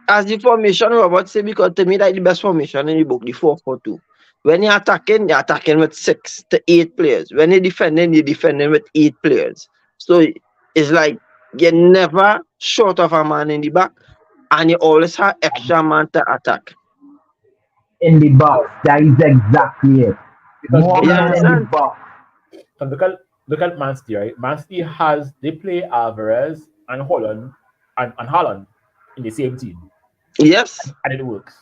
[SPEAKER 3] as the formation Robert say, because to me that the best formation in the book, the 4-4-2. When you're attacking with 6 to 8 players. When you're defending with 8 players. So it's like you're never short of a man in the back and you always have extra man to attack.
[SPEAKER 2] In the
[SPEAKER 1] because
[SPEAKER 2] box, that is exactly it.
[SPEAKER 1] because
[SPEAKER 2] More
[SPEAKER 1] look
[SPEAKER 3] You
[SPEAKER 1] at
[SPEAKER 2] men in the
[SPEAKER 3] understand?
[SPEAKER 2] box.
[SPEAKER 1] look at Man City, right? Man City they play Alvarez and Holland and Haaland in the same team,
[SPEAKER 3] Yes.
[SPEAKER 1] and it works.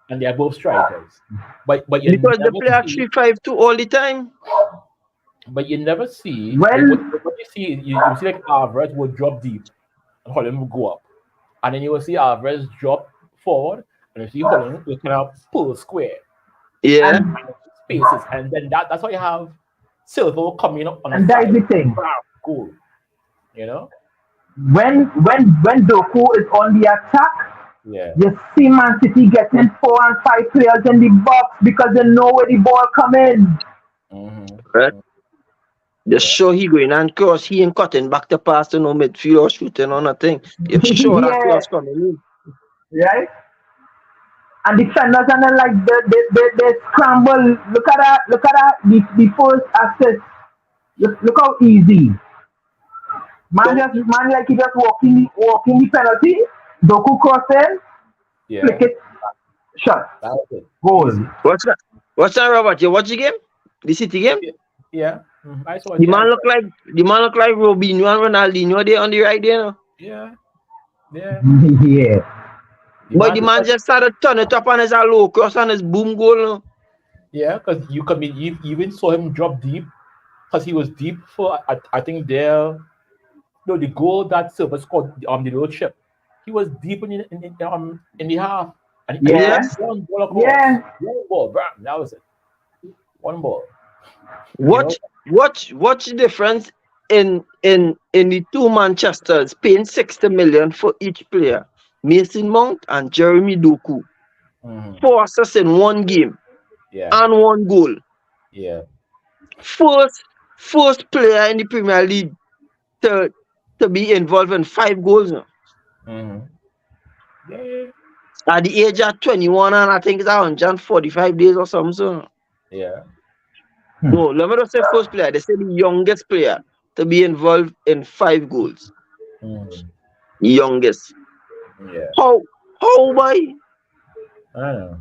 [SPEAKER 1] And they are both strikers. But you
[SPEAKER 3] Because they
[SPEAKER 1] never
[SPEAKER 3] play a
[SPEAKER 1] see
[SPEAKER 3] 3-5-2 all the time.
[SPEAKER 1] but you never see
[SPEAKER 2] When
[SPEAKER 1] what you see is you see like Alvarez will drop deep and Holland will go up. And then you will see Alvarez drop forward and you see Holland will kind of pull square
[SPEAKER 3] Yeah.
[SPEAKER 2] and
[SPEAKER 1] and spaces. And then that's why you have Silva coming up on the
[SPEAKER 2] and that is
[SPEAKER 1] side.
[SPEAKER 2] the thing.
[SPEAKER 1] Bam, goal. You know?
[SPEAKER 2] When Doku is on the attack,
[SPEAKER 1] Yeah.
[SPEAKER 2] you see Man City getting 4 and 5 players in the box because they know where the ball come in.
[SPEAKER 1] Mm-hmm.
[SPEAKER 3] Right. Just
[SPEAKER 1] Yeah.
[SPEAKER 3] show he going and cross. He ain't cutting back the pass to no midfield or shooting or nothing. You sure that
[SPEAKER 2] Yeah,
[SPEAKER 3] cross coming in.
[SPEAKER 2] right. And defenders and then like they scramble. Look at that. The first assist. Look how easy. Man
[SPEAKER 3] Don't
[SPEAKER 2] like he just walking the penalty. Doku crossing. flick
[SPEAKER 1] Yeah,
[SPEAKER 2] it, shot,
[SPEAKER 1] that was it.
[SPEAKER 2] goal.
[SPEAKER 1] Easy.
[SPEAKER 3] What's that? What's that, Robert? You watch the game? The City game?
[SPEAKER 1] Yeah, yeah. I saw
[SPEAKER 3] The
[SPEAKER 1] it. Yeah, I
[SPEAKER 3] man
[SPEAKER 1] saw
[SPEAKER 3] look
[SPEAKER 1] it.
[SPEAKER 3] like the man look like Robinho and Ronaldinho there on the right there. No?
[SPEAKER 1] Yeah, yeah.
[SPEAKER 2] Yeah.
[SPEAKER 1] The
[SPEAKER 3] But the
[SPEAKER 1] man look
[SPEAKER 3] man
[SPEAKER 1] like
[SPEAKER 3] just started turn it up and his a low cross and his boom goal. No?
[SPEAKER 1] yeah, because you could be you even saw him drop deep because he was deep for I think there no the goal that Silver scored the little chip. He was deep in the half and he
[SPEAKER 2] Yeah.
[SPEAKER 1] got
[SPEAKER 3] Yes.
[SPEAKER 1] one ball across.
[SPEAKER 2] Yeah.
[SPEAKER 1] One ball, bam, that was it. One ball. You know?
[SPEAKER 3] Watch the difference in the two Manchesters paying 60 million for each player. Mason Mount and Jeremy Doku.
[SPEAKER 1] Mhm.
[SPEAKER 3] 4 assists in one game
[SPEAKER 1] Yeah,
[SPEAKER 3] and one goal.
[SPEAKER 1] yeah.
[SPEAKER 3] First player in the Premier League to to be involved in 5 goals now.
[SPEAKER 1] Hmm. Yeah, yeah,
[SPEAKER 3] At the age of 21 and I think it's 145 days or something. So.
[SPEAKER 1] yeah.
[SPEAKER 2] Hmm.
[SPEAKER 3] No, let me not say first player. They say the youngest player to be involved in 5 goals.
[SPEAKER 1] Mhm.
[SPEAKER 3] Youngest.
[SPEAKER 1] Yeah.
[SPEAKER 3] How? How by?
[SPEAKER 1] I don't know.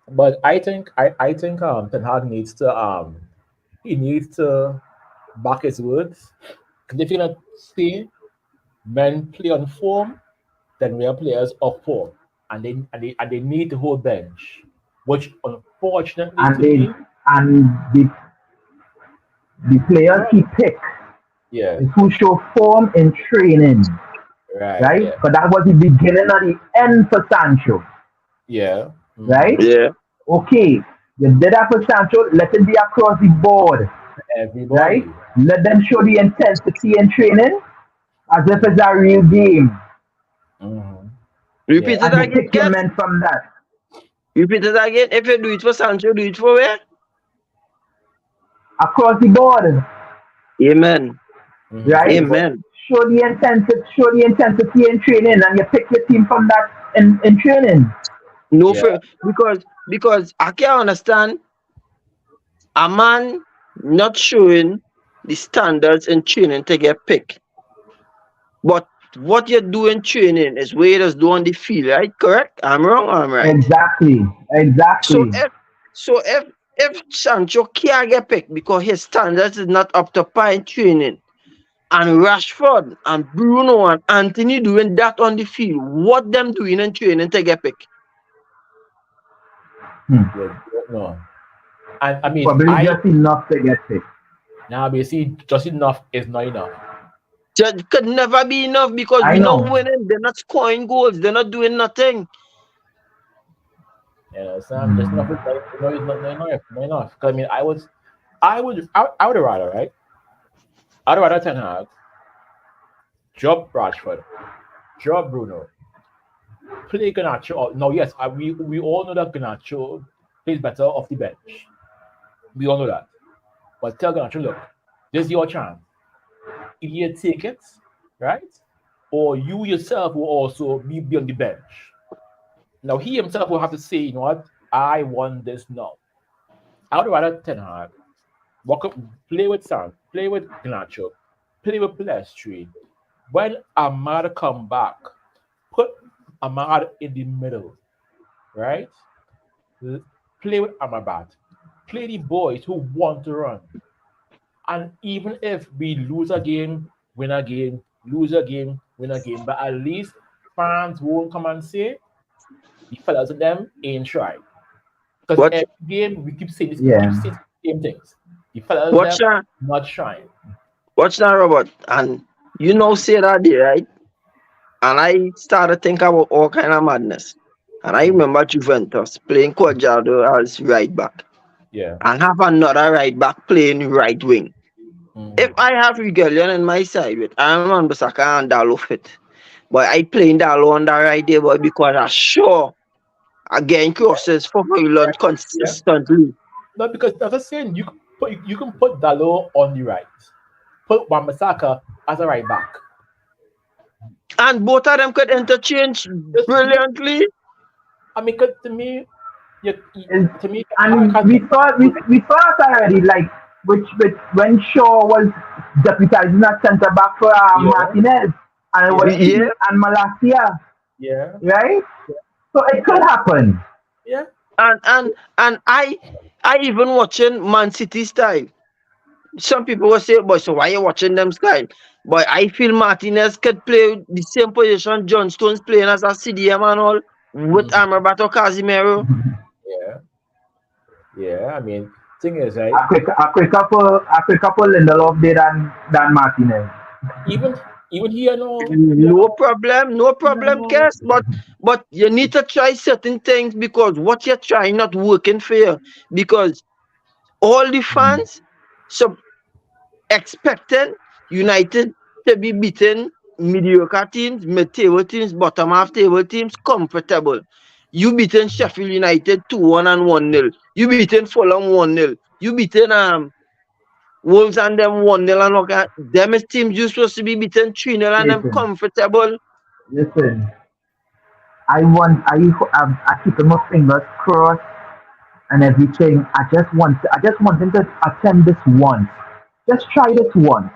[SPEAKER 1] But I think Ten Hag needs to he needs to back his words. Because if you're gonna say men play on form, then we are players off form. And they need to hold bench. Which unfortunately
[SPEAKER 2] And
[SPEAKER 1] to
[SPEAKER 2] they
[SPEAKER 1] me,
[SPEAKER 2] and the players
[SPEAKER 1] right.
[SPEAKER 2] he picked
[SPEAKER 1] Yeah,
[SPEAKER 2] is who show form in training,
[SPEAKER 1] right,
[SPEAKER 2] right?
[SPEAKER 1] yeah.
[SPEAKER 2] Because that was the beginning of the end for Sancho,
[SPEAKER 1] Yeah.
[SPEAKER 2] right?
[SPEAKER 3] Yeah.
[SPEAKER 2] Okay, you did that for Sancho, let it be across the board, right?
[SPEAKER 1] Everybody.
[SPEAKER 2] Let them show the intensity in training as if
[SPEAKER 1] Mm-hmm.
[SPEAKER 2] it's a real game.
[SPEAKER 1] Mm-hmm.
[SPEAKER 3] Repeat
[SPEAKER 1] Yeah.
[SPEAKER 3] it
[SPEAKER 2] And you
[SPEAKER 3] again,
[SPEAKER 2] pick your
[SPEAKER 3] Ken.
[SPEAKER 2] men from that.
[SPEAKER 3] Repeat it again. If you do it for Sancho, do it for where?
[SPEAKER 2] Across the board,
[SPEAKER 3] Amen.
[SPEAKER 1] Mm-hmm.
[SPEAKER 2] right?
[SPEAKER 1] Everybody.
[SPEAKER 3] Amen.
[SPEAKER 2] Show the intensity in training and you pick your team from that in training.
[SPEAKER 3] No
[SPEAKER 1] Yeah.
[SPEAKER 3] fair because I can understand a man not showing the standards in training to get picked. But what you do in training is what you just do on the field, right? Correct? I'm wrong or I'm right.
[SPEAKER 2] Exactly.
[SPEAKER 3] So
[SPEAKER 2] Exactly.
[SPEAKER 3] if Sancho can't get picked because his standards is not up to par in training, and Rashford and Bruno and Anthony doing that on the field, what them doing in training to get picked?
[SPEAKER 2] Hmm.
[SPEAKER 1] Yeah. No. And I mean,
[SPEAKER 2] Probably
[SPEAKER 1] I
[SPEAKER 2] just enough to get picked.
[SPEAKER 1] now you see, just enough is not enough.
[SPEAKER 3] Just could never be enough because
[SPEAKER 2] I
[SPEAKER 3] we're not
[SPEAKER 2] know.
[SPEAKER 3] winning. They're not scoring goals. They're not doing nothing.
[SPEAKER 1] You know, Sam, just enough
[SPEAKER 2] Hmm.
[SPEAKER 1] is not enough. Not enough. 'Cause I mean, I would rather, right? I'd rather Ten Hag drop Rashford, drop Bruno, play Garnacho. No, yes, we all know that Garnacho plays better off the bench. We all know that. But tell Garnacho, look, this is your chance. Either you take it, right? Or you yourself will also be on the bench. Now he himself will have to say, you know what, I want this now. I would rather Ten Hag walk up, play with Sam, play with Garnacho, play with Pelestri. When Ahmad come back, put Ahmad in the middle, right? L- Play with Amrabat. Play the boys who want to run. And even if we lose a game, win a game, lose a game, win a game, but at least fans won't come and say the fellas of them ain't tried. Because
[SPEAKER 3] Watch,
[SPEAKER 1] every game we keep saying this, we keep
[SPEAKER 2] Yeah.
[SPEAKER 1] saying the same things. The fellas
[SPEAKER 3] watch
[SPEAKER 1] them
[SPEAKER 3] that,
[SPEAKER 1] not trying.
[SPEAKER 3] watch that, Robert. And you know, say that day, right? And I started thinking about all kind of madness. And I
[SPEAKER 1] Mm.
[SPEAKER 3] remember Juventus playing Cuadrado as right back,
[SPEAKER 1] Yeah.
[SPEAKER 3] and have another right back playing right wing. If
[SPEAKER 1] Mm.
[SPEAKER 3] I have Regallion on my side with Aaron Bissaka and Dalo fit, but I playing Dalo on the right there, boy, because I'm sure again crosses for Hoyland
[SPEAKER 1] Yeah.
[SPEAKER 3] consistently.
[SPEAKER 1] No, because as I was saying, you can put Dalo on the right, put Wambasaka as a right back.
[SPEAKER 3] And both of them could interchange
[SPEAKER 1] Just
[SPEAKER 3] brilliantly.
[SPEAKER 1] I mean, 'cause to me,
[SPEAKER 2] Is
[SPEAKER 1] to me, I
[SPEAKER 2] and
[SPEAKER 1] can't.
[SPEAKER 2] we saw it already, like which when Shaw was deputizing at centre back for
[SPEAKER 1] Yeah,
[SPEAKER 2] Martinez and it was
[SPEAKER 1] yeah,
[SPEAKER 3] Yeah,
[SPEAKER 2] he and Malasia,
[SPEAKER 1] yeah,
[SPEAKER 2] right? So it could happen.
[SPEAKER 1] Yeah.
[SPEAKER 3] And I even watching Man City style. Some people will say, boy, so why you watching them style? But I feel Martinez could play the same position John Stones playing as a CDM and all with
[SPEAKER 1] Mhm.
[SPEAKER 3] Amrabat or Casemiro.
[SPEAKER 1] Yeah. Yeah. I mean, thing is, right?
[SPEAKER 2] A quick couple Lindelof did than Martinez.
[SPEAKER 1] Even even here,
[SPEAKER 3] No problem, no problem,
[SPEAKER 1] no.
[SPEAKER 3] Cass. But you need to try certain things because what you're trying not working for you. Because all the fans sub expecting United to be beating mediocre teams, mid-table teams, bottom half table teams, comfortable. You beating Sheffield United 2-1 and 1-0. You beating Fulham 1-0. You beating Wolves and them 1-0 and all that. Them is teams you supposed to be beating 3-0 and them
[SPEAKER 2] Listen,
[SPEAKER 3] comfortable.
[SPEAKER 2] listen. I keep my fingers crossed and everything. I just want him to attempt this once. Just try
[SPEAKER 1] Yeah.
[SPEAKER 2] this once.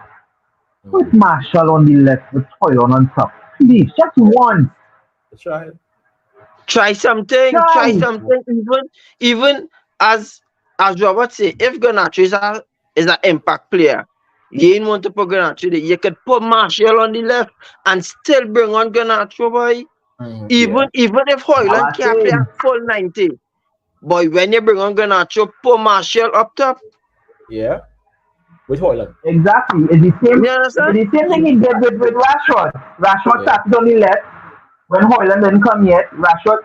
[SPEAKER 2] Put
[SPEAKER 1] Mhm.
[SPEAKER 2] Marshall on the left with Hoyland on top. Please, just
[SPEAKER 1] Yeah.
[SPEAKER 2] once.
[SPEAKER 1] That's right.
[SPEAKER 3] Try something, try
[SPEAKER 2] Try.
[SPEAKER 3] something. Even as as Robert say, if Garnacho is an impact player, you ain't want to put Garnacho there. You could put Martial on the left and still bring on Garnacho, boy.
[SPEAKER 1] Yeah.
[SPEAKER 3] Even if
[SPEAKER 2] Now
[SPEAKER 3] Hoyland
[SPEAKER 2] I
[SPEAKER 3] can't play
[SPEAKER 2] say,
[SPEAKER 3] at full 90, boy, when you bring on Garnacho, put Martial up top.
[SPEAKER 1] Yeah. With Holland.
[SPEAKER 2] exactly.
[SPEAKER 3] You understand?
[SPEAKER 2] It's the same thing he did with Rashford. Rashford
[SPEAKER 1] Yeah.
[SPEAKER 2] started on the left when Hoyland didn't come yet. Rashford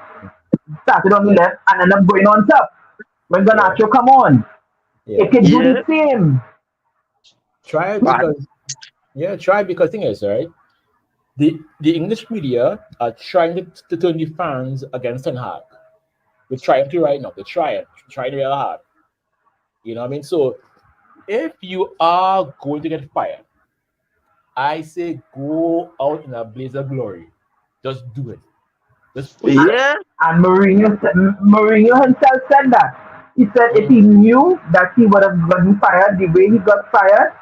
[SPEAKER 2] started on the left and ended up going on top. When
[SPEAKER 1] Yeah.
[SPEAKER 2] Garnacho come on, it
[SPEAKER 1] Yeah.
[SPEAKER 2] can do the
[SPEAKER 3] Yeah.
[SPEAKER 2] same.
[SPEAKER 1] Try it
[SPEAKER 3] But
[SPEAKER 1] because try because thing is, right? The English media are trying to turn the fans against Ten Hag. They're trying to right now. They're trying real hard. You know what I mean? So if you are going to get fired, I say go out in a blaze of glory. Just do it. Just put it out.
[SPEAKER 3] yeah,
[SPEAKER 2] And Mourinho himself said that. He said if
[SPEAKER 1] Mhm.
[SPEAKER 2] he knew that he would have gotten fired the way he got fired,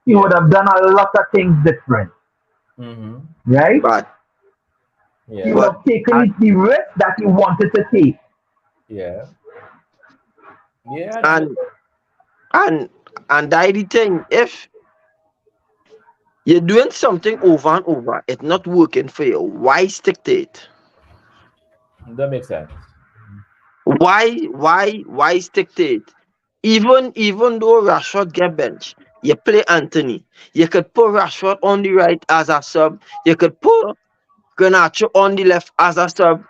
[SPEAKER 2] he would
[SPEAKER 1] Yeah.
[SPEAKER 2] have done a lot of things different.
[SPEAKER 1] Mm-hmm.
[SPEAKER 2] Right?
[SPEAKER 3] but
[SPEAKER 2] He would
[SPEAKER 1] Yeah.
[SPEAKER 3] but
[SPEAKER 2] have taken
[SPEAKER 3] and
[SPEAKER 2] the risk that he wanted to take.
[SPEAKER 1] Yeah. Yeah.
[SPEAKER 3] and and and that the thing. If you're doing something over and over, it's not working for you. Why stick to it?
[SPEAKER 1] That makes sense.
[SPEAKER 3] Why stick to it? Even though Rashford get bench, you play Anthony. You could put Rashford on the right as a sub. You could put Garnacho on the left as a sub.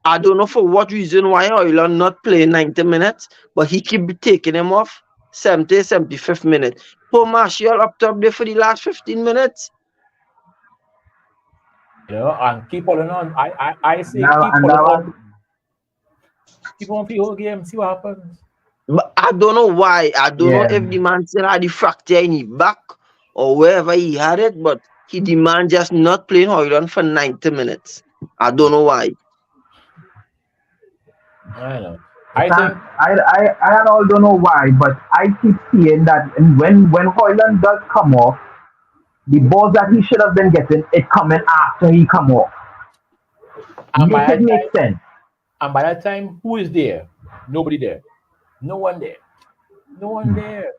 [SPEAKER 3] I don't know for what reason why Hoyland not playing 90 minutes, but he keep taking him off 70, 75th minute. Put Martial up top there for the last 15 minutes.
[SPEAKER 1] And keep holding on. I say
[SPEAKER 2] Now,
[SPEAKER 1] keep
[SPEAKER 2] and
[SPEAKER 1] holding
[SPEAKER 2] that was
[SPEAKER 1] on. Keep on play whole game. See what happens.
[SPEAKER 3] But I don't know why. I don't know
[SPEAKER 2] yeah.
[SPEAKER 3] if the man still had the fracture in his back or wherever he had it, but he demand just not playing Hoyland for 90 minutes. I don't know why.
[SPEAKER 1] I don't know.
[SPEAKER 2] I
[SPEAKER 1] I
[SPEAKER 2] can't.
[SPEAKER 1] think
[SPEAKER 2] I all don't know why, but I keep seeing that when Hoyland does come off, the balls that he should have been getting, it coming after he come off.
[SPEAKER 1] and by
[SPEAKER 2] Make it
[SPEAKER 1] that
[SPEAKER 2] make
[SPEAKER 1] time
[SPEAKER 2] sense.
[SPEAKER 1] and by that time, who is there? Nobody there. No one there. No one there.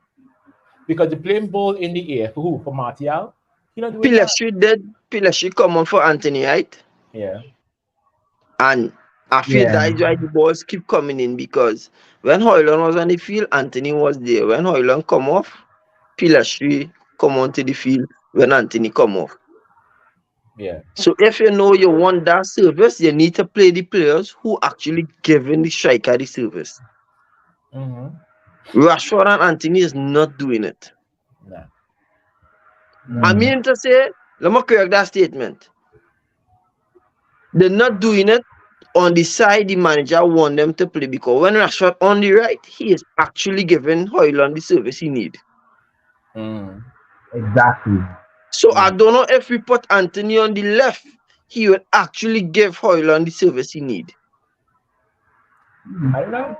[SPEAKER 1] Because the playing ball in the air for who? For Martial? He not doing that.
[SPEAKER 3] Pilestri come on for Anthony, right?
[SPEAKER 1] Yeah.
[SPEAKER 3] And I feel
[SPEAKER 2] Yeah.
[SPEAKER 3] that is why the balls keep coming in because when Hoyland was on the field, Anthony was there. When Hoyland come off, Pilastri come onto the field when Anthony come off.
[SPEAKER 1] Yeah.
[SPEAKER 3] So if you know you want that service, you need to play the players who actually giving the striker the service.
[SPEAKER 1] Mm-hmm.
[SPEAKER 3] Rashford and Anthony is not doing it.
[SPEAKER 1] Nah.
[SPEAKER 3] I
[SPEAKER 1] Nah.
[SPEAKER 2] Mm.
[SPEAKER 3] mean to say, let me correct that statement. They're not doing it on the side the manager want them to play because when Rashford on the right, he is actually giving Hoyland the service he need.
[SPEAKER 1] Mm.
[SPEAKER 2] Exactly.
[SPEAKER 3] So I
[SPEAKER 1] Mm.
[SPEAKER 3] don't know if we put Anthony on the left, he will actually give Hoyland the service he need.
[SPEAKER 1] I don't know.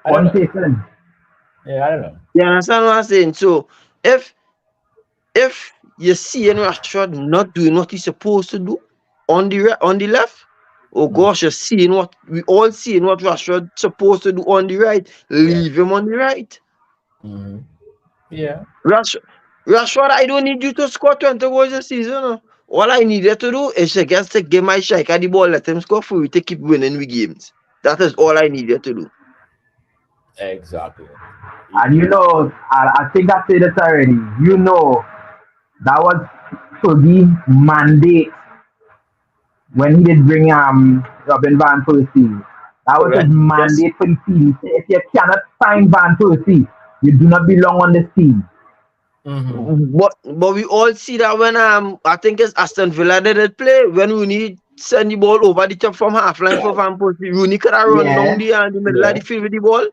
[SPEAKER 1] I don't
[SPEAKER 2] Point
[SPEAKER 1] know.
[SPEAKER 2] taken.
[SPEAKER 1] Yeah, I don't know.
[SPEAKER 3] You understand what I'm saying? So if you see Rashford not doing what he's supposed to do on the left, Oh gosh, you're seeing what we all seeing what Rashford supposed to do on the right. Leave him on the right.
[SPEAKER 1] Mm-hmm. Yeah.
[SPEAKER 3] Rashford, I don't need you to score 20 goals a season. No. All I needed to do is just to give my striker the ball, let him score for we to keep winning with games. That is all I needed to do.
[SPEAKER 1] Exactly.
[SPEAKER 2] And I think I said it already. That was Fergie's mandate when he did bring Robin Van Persie. That was his
[SPEAKER 3] Correct. Yes.
[SPEAKER 2] mandate for the team. He said, if you cannot sign Van Persie, you do not belong on this team.
[SPEAKER 1] Mm-hmm.
[SPEAKER 3] But we all see that when I think it's Aston Villa that did play when Rooney send the ball over the top from half line for Van Persie. Rooney could have run down
[SPEAKER 2] Yeah,
[SPEAKER 3] the middle of the field with the ball.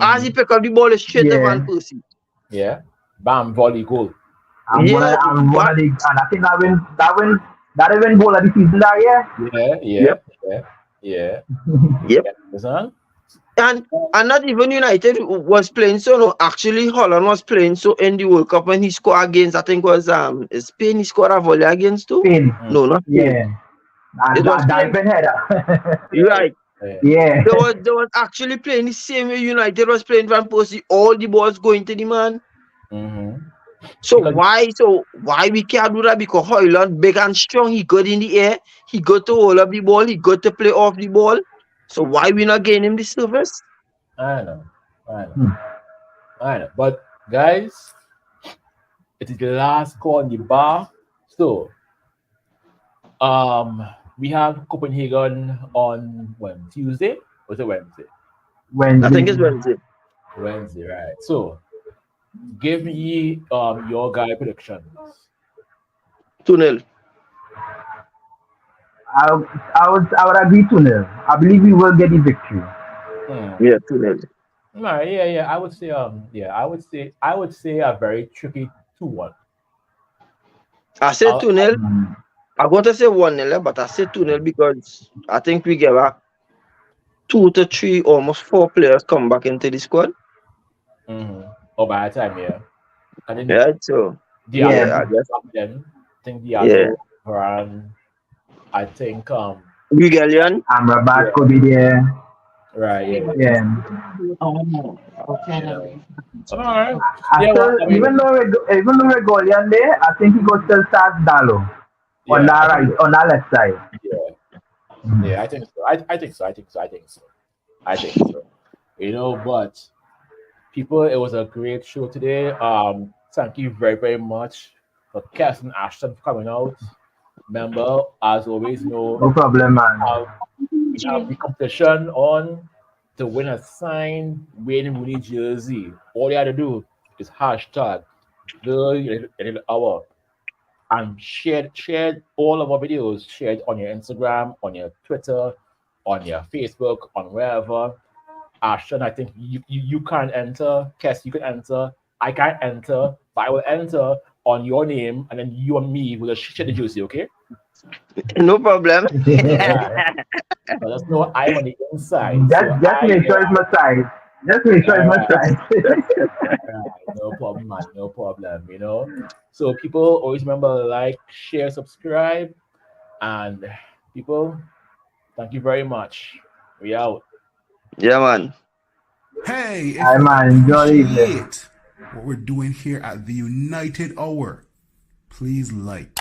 [SPEAKER 3] As he
[SPEAKER 1] Mm-hmm.
[SPEAKER 3] pick up the ball, it's straight to Van
[SPEAKER 2] yeah.
[SPEAKER 3] Persie.
[SPEAKER 1] Yeah. Bam, volley goal.
[SPEAKER 3] Yeah,
[SPEAKER 2] And I think that even goal of the season that year.
[SPEAKER 1] Yeah, yeah,
[SPEAKER 3] yep,
[SPEAKER 1] yeah, yeah.
[SPEAKER 3] yep.
[SPEAKER 1] Yeah. Understand?
[SPEAKER 3] And not even United was playing so. No, actually Holland was playing so in the World Cup when he scored against. I think was Spain. He scored a volley against too.
[SPEAKER 2] Spain.
[SPEAKER 1] Mm.
[SPEAKER 3] No, not Spain.
[SPEAKER 2] Yeah. And
[SPEAKER 3] It was
[SPEAKER 2] that
[SPEAKER 3] Spain.
[SPEAKER 2] diving header.
[SPEAKER 1] Yeah,
[SPEAKER 3] Right.
[SPEAKER 1] yeah.
[SPEAKER 2] Yeah.
[SPEAKER 3] They was actually playing the same way United was playing Van Persie. All the balls going to the man.
[SPEAKER 1] Mm-hmm.
[SPEAKER 3] So
[SPEAKER 1] Because
[SPEAKER 3] why we can't do that? Because Hoyland big and strong. He got in the air. He got to hold up the ball. He got to play off the ball. So why we not getting him the service?
[SPEAKER 1] I know, I know,
[SPEAKER 2] Hmm.
[SPEAKER 1] I know. But guys, it is the last call on the bar. So we have Copenhagen on when Tuesday. Was it Wednesday?
[SPEAKER 3] I think it's
[SPEAKER 2] Wednesday.
[SPEAKER 3] Wednesday.
[SPEAKER 1] Wednesday, right? So give me your guy predictions.
[SPEAKER 3] 2-0.
[SPEAKER 2] I would agree to nil. I believe we will get the victory.
[SPEAKER 1] Hmm.
[SPEAKER 3] Yeah, 2-0.
[SPEAKER 1] No, yeah. I would say a very tricky 2-1.
[SPEAKER 3] I said
[SPEAKER 1] I'll,
[SPEAKER 3] 2-0.
[SPEAKER 2] Mm.
[SPEAKER 3] I'm going to say 1-0, but I said 2-0 because I think we get back 2 to 3, almost 4 players come back into the squad.
[SPEAKER 1] mm-hmm. Oh, by the time, yeah. And then
[SPEAKER 3] Yeah, so
[SPEAKER 1] Diallo
[SPEAKER 3] yeah,
[SPEAKER 2] Yeah.
[SPEAKER 3] I guess.
[SPEAKER 1] back then. I think
[SPEAKER 3] Yeah.
[SPEAKER 1] Diallo, Varane. I think
[SPEAKER 3] Miguelian.
[SPEAKER 2] Amrabat
[SPEAKER 1] yeah,
[SPEAKER 2] could be there.
[SPEAKER 1] right, yeah.
[SPEAKER 2] Yeah.
[SPEAKER 1] You know. All right.
[SPEAKER 2] I
[SPEAKER 1] Yeah, well,
[SPEAKER 2] still,
[SPEAKER 1] I mean,
[SPEAKER 2] even though Regolian there, I think he could still start Dalo on
[SPEAKER 1] yeah,
[SPEAKER 2] that
[SPEAKER 1] I think
[SPEAKER 2] right, on that left side.
[SPEAKER 1] yeah.
[SPEAKER 2] Mhm.
[SPEAKER 1] Yeah, I think so. I think so. I think so. I think so. I think so. But people, it was a great show today. Thank you very, very much for Cass and Ashton for coming out. Remember, as always,
[SPEAKER 2] No problem, man.
[SPEAKER 1] have we have the competition on to win a signed Wayne Rooney jersey. All you have to do is hashtag the United Hour and share all of our videos. Share it on your Instagram, on your Twitter, on your Facebook, on wherever. Ashton, I think you can't enter. Kes, you can enter. I can't enter, but I will enter on your name, and then you and me will just share the jersey, okay?
[SPEAKER 3] No problem.
[SPEAKER 1] Right. So there's no I'm on the inside. So
[SPEAKER 2] just
[SPEAKER 1] I
[SPEAKER 2] make sure it's my side. Just make sure it's my
[SPEAKER 1] right,
[SPEAKER 2] side.
[SPEAKER 1] right, no problem, man, no problem. So people always remember like, share, subscribe, and people, thank you very much. We out.
[SPEAKER 3] Yeah, man.
[SPEAKER 4] Hey, if
[SPEAKER 2] I
[SPEAKER 4] you
[SPEAKER 2] man, enjoy the evening.
[SPEAKER 4] appreciate what we're doing here at the United Hour, please like,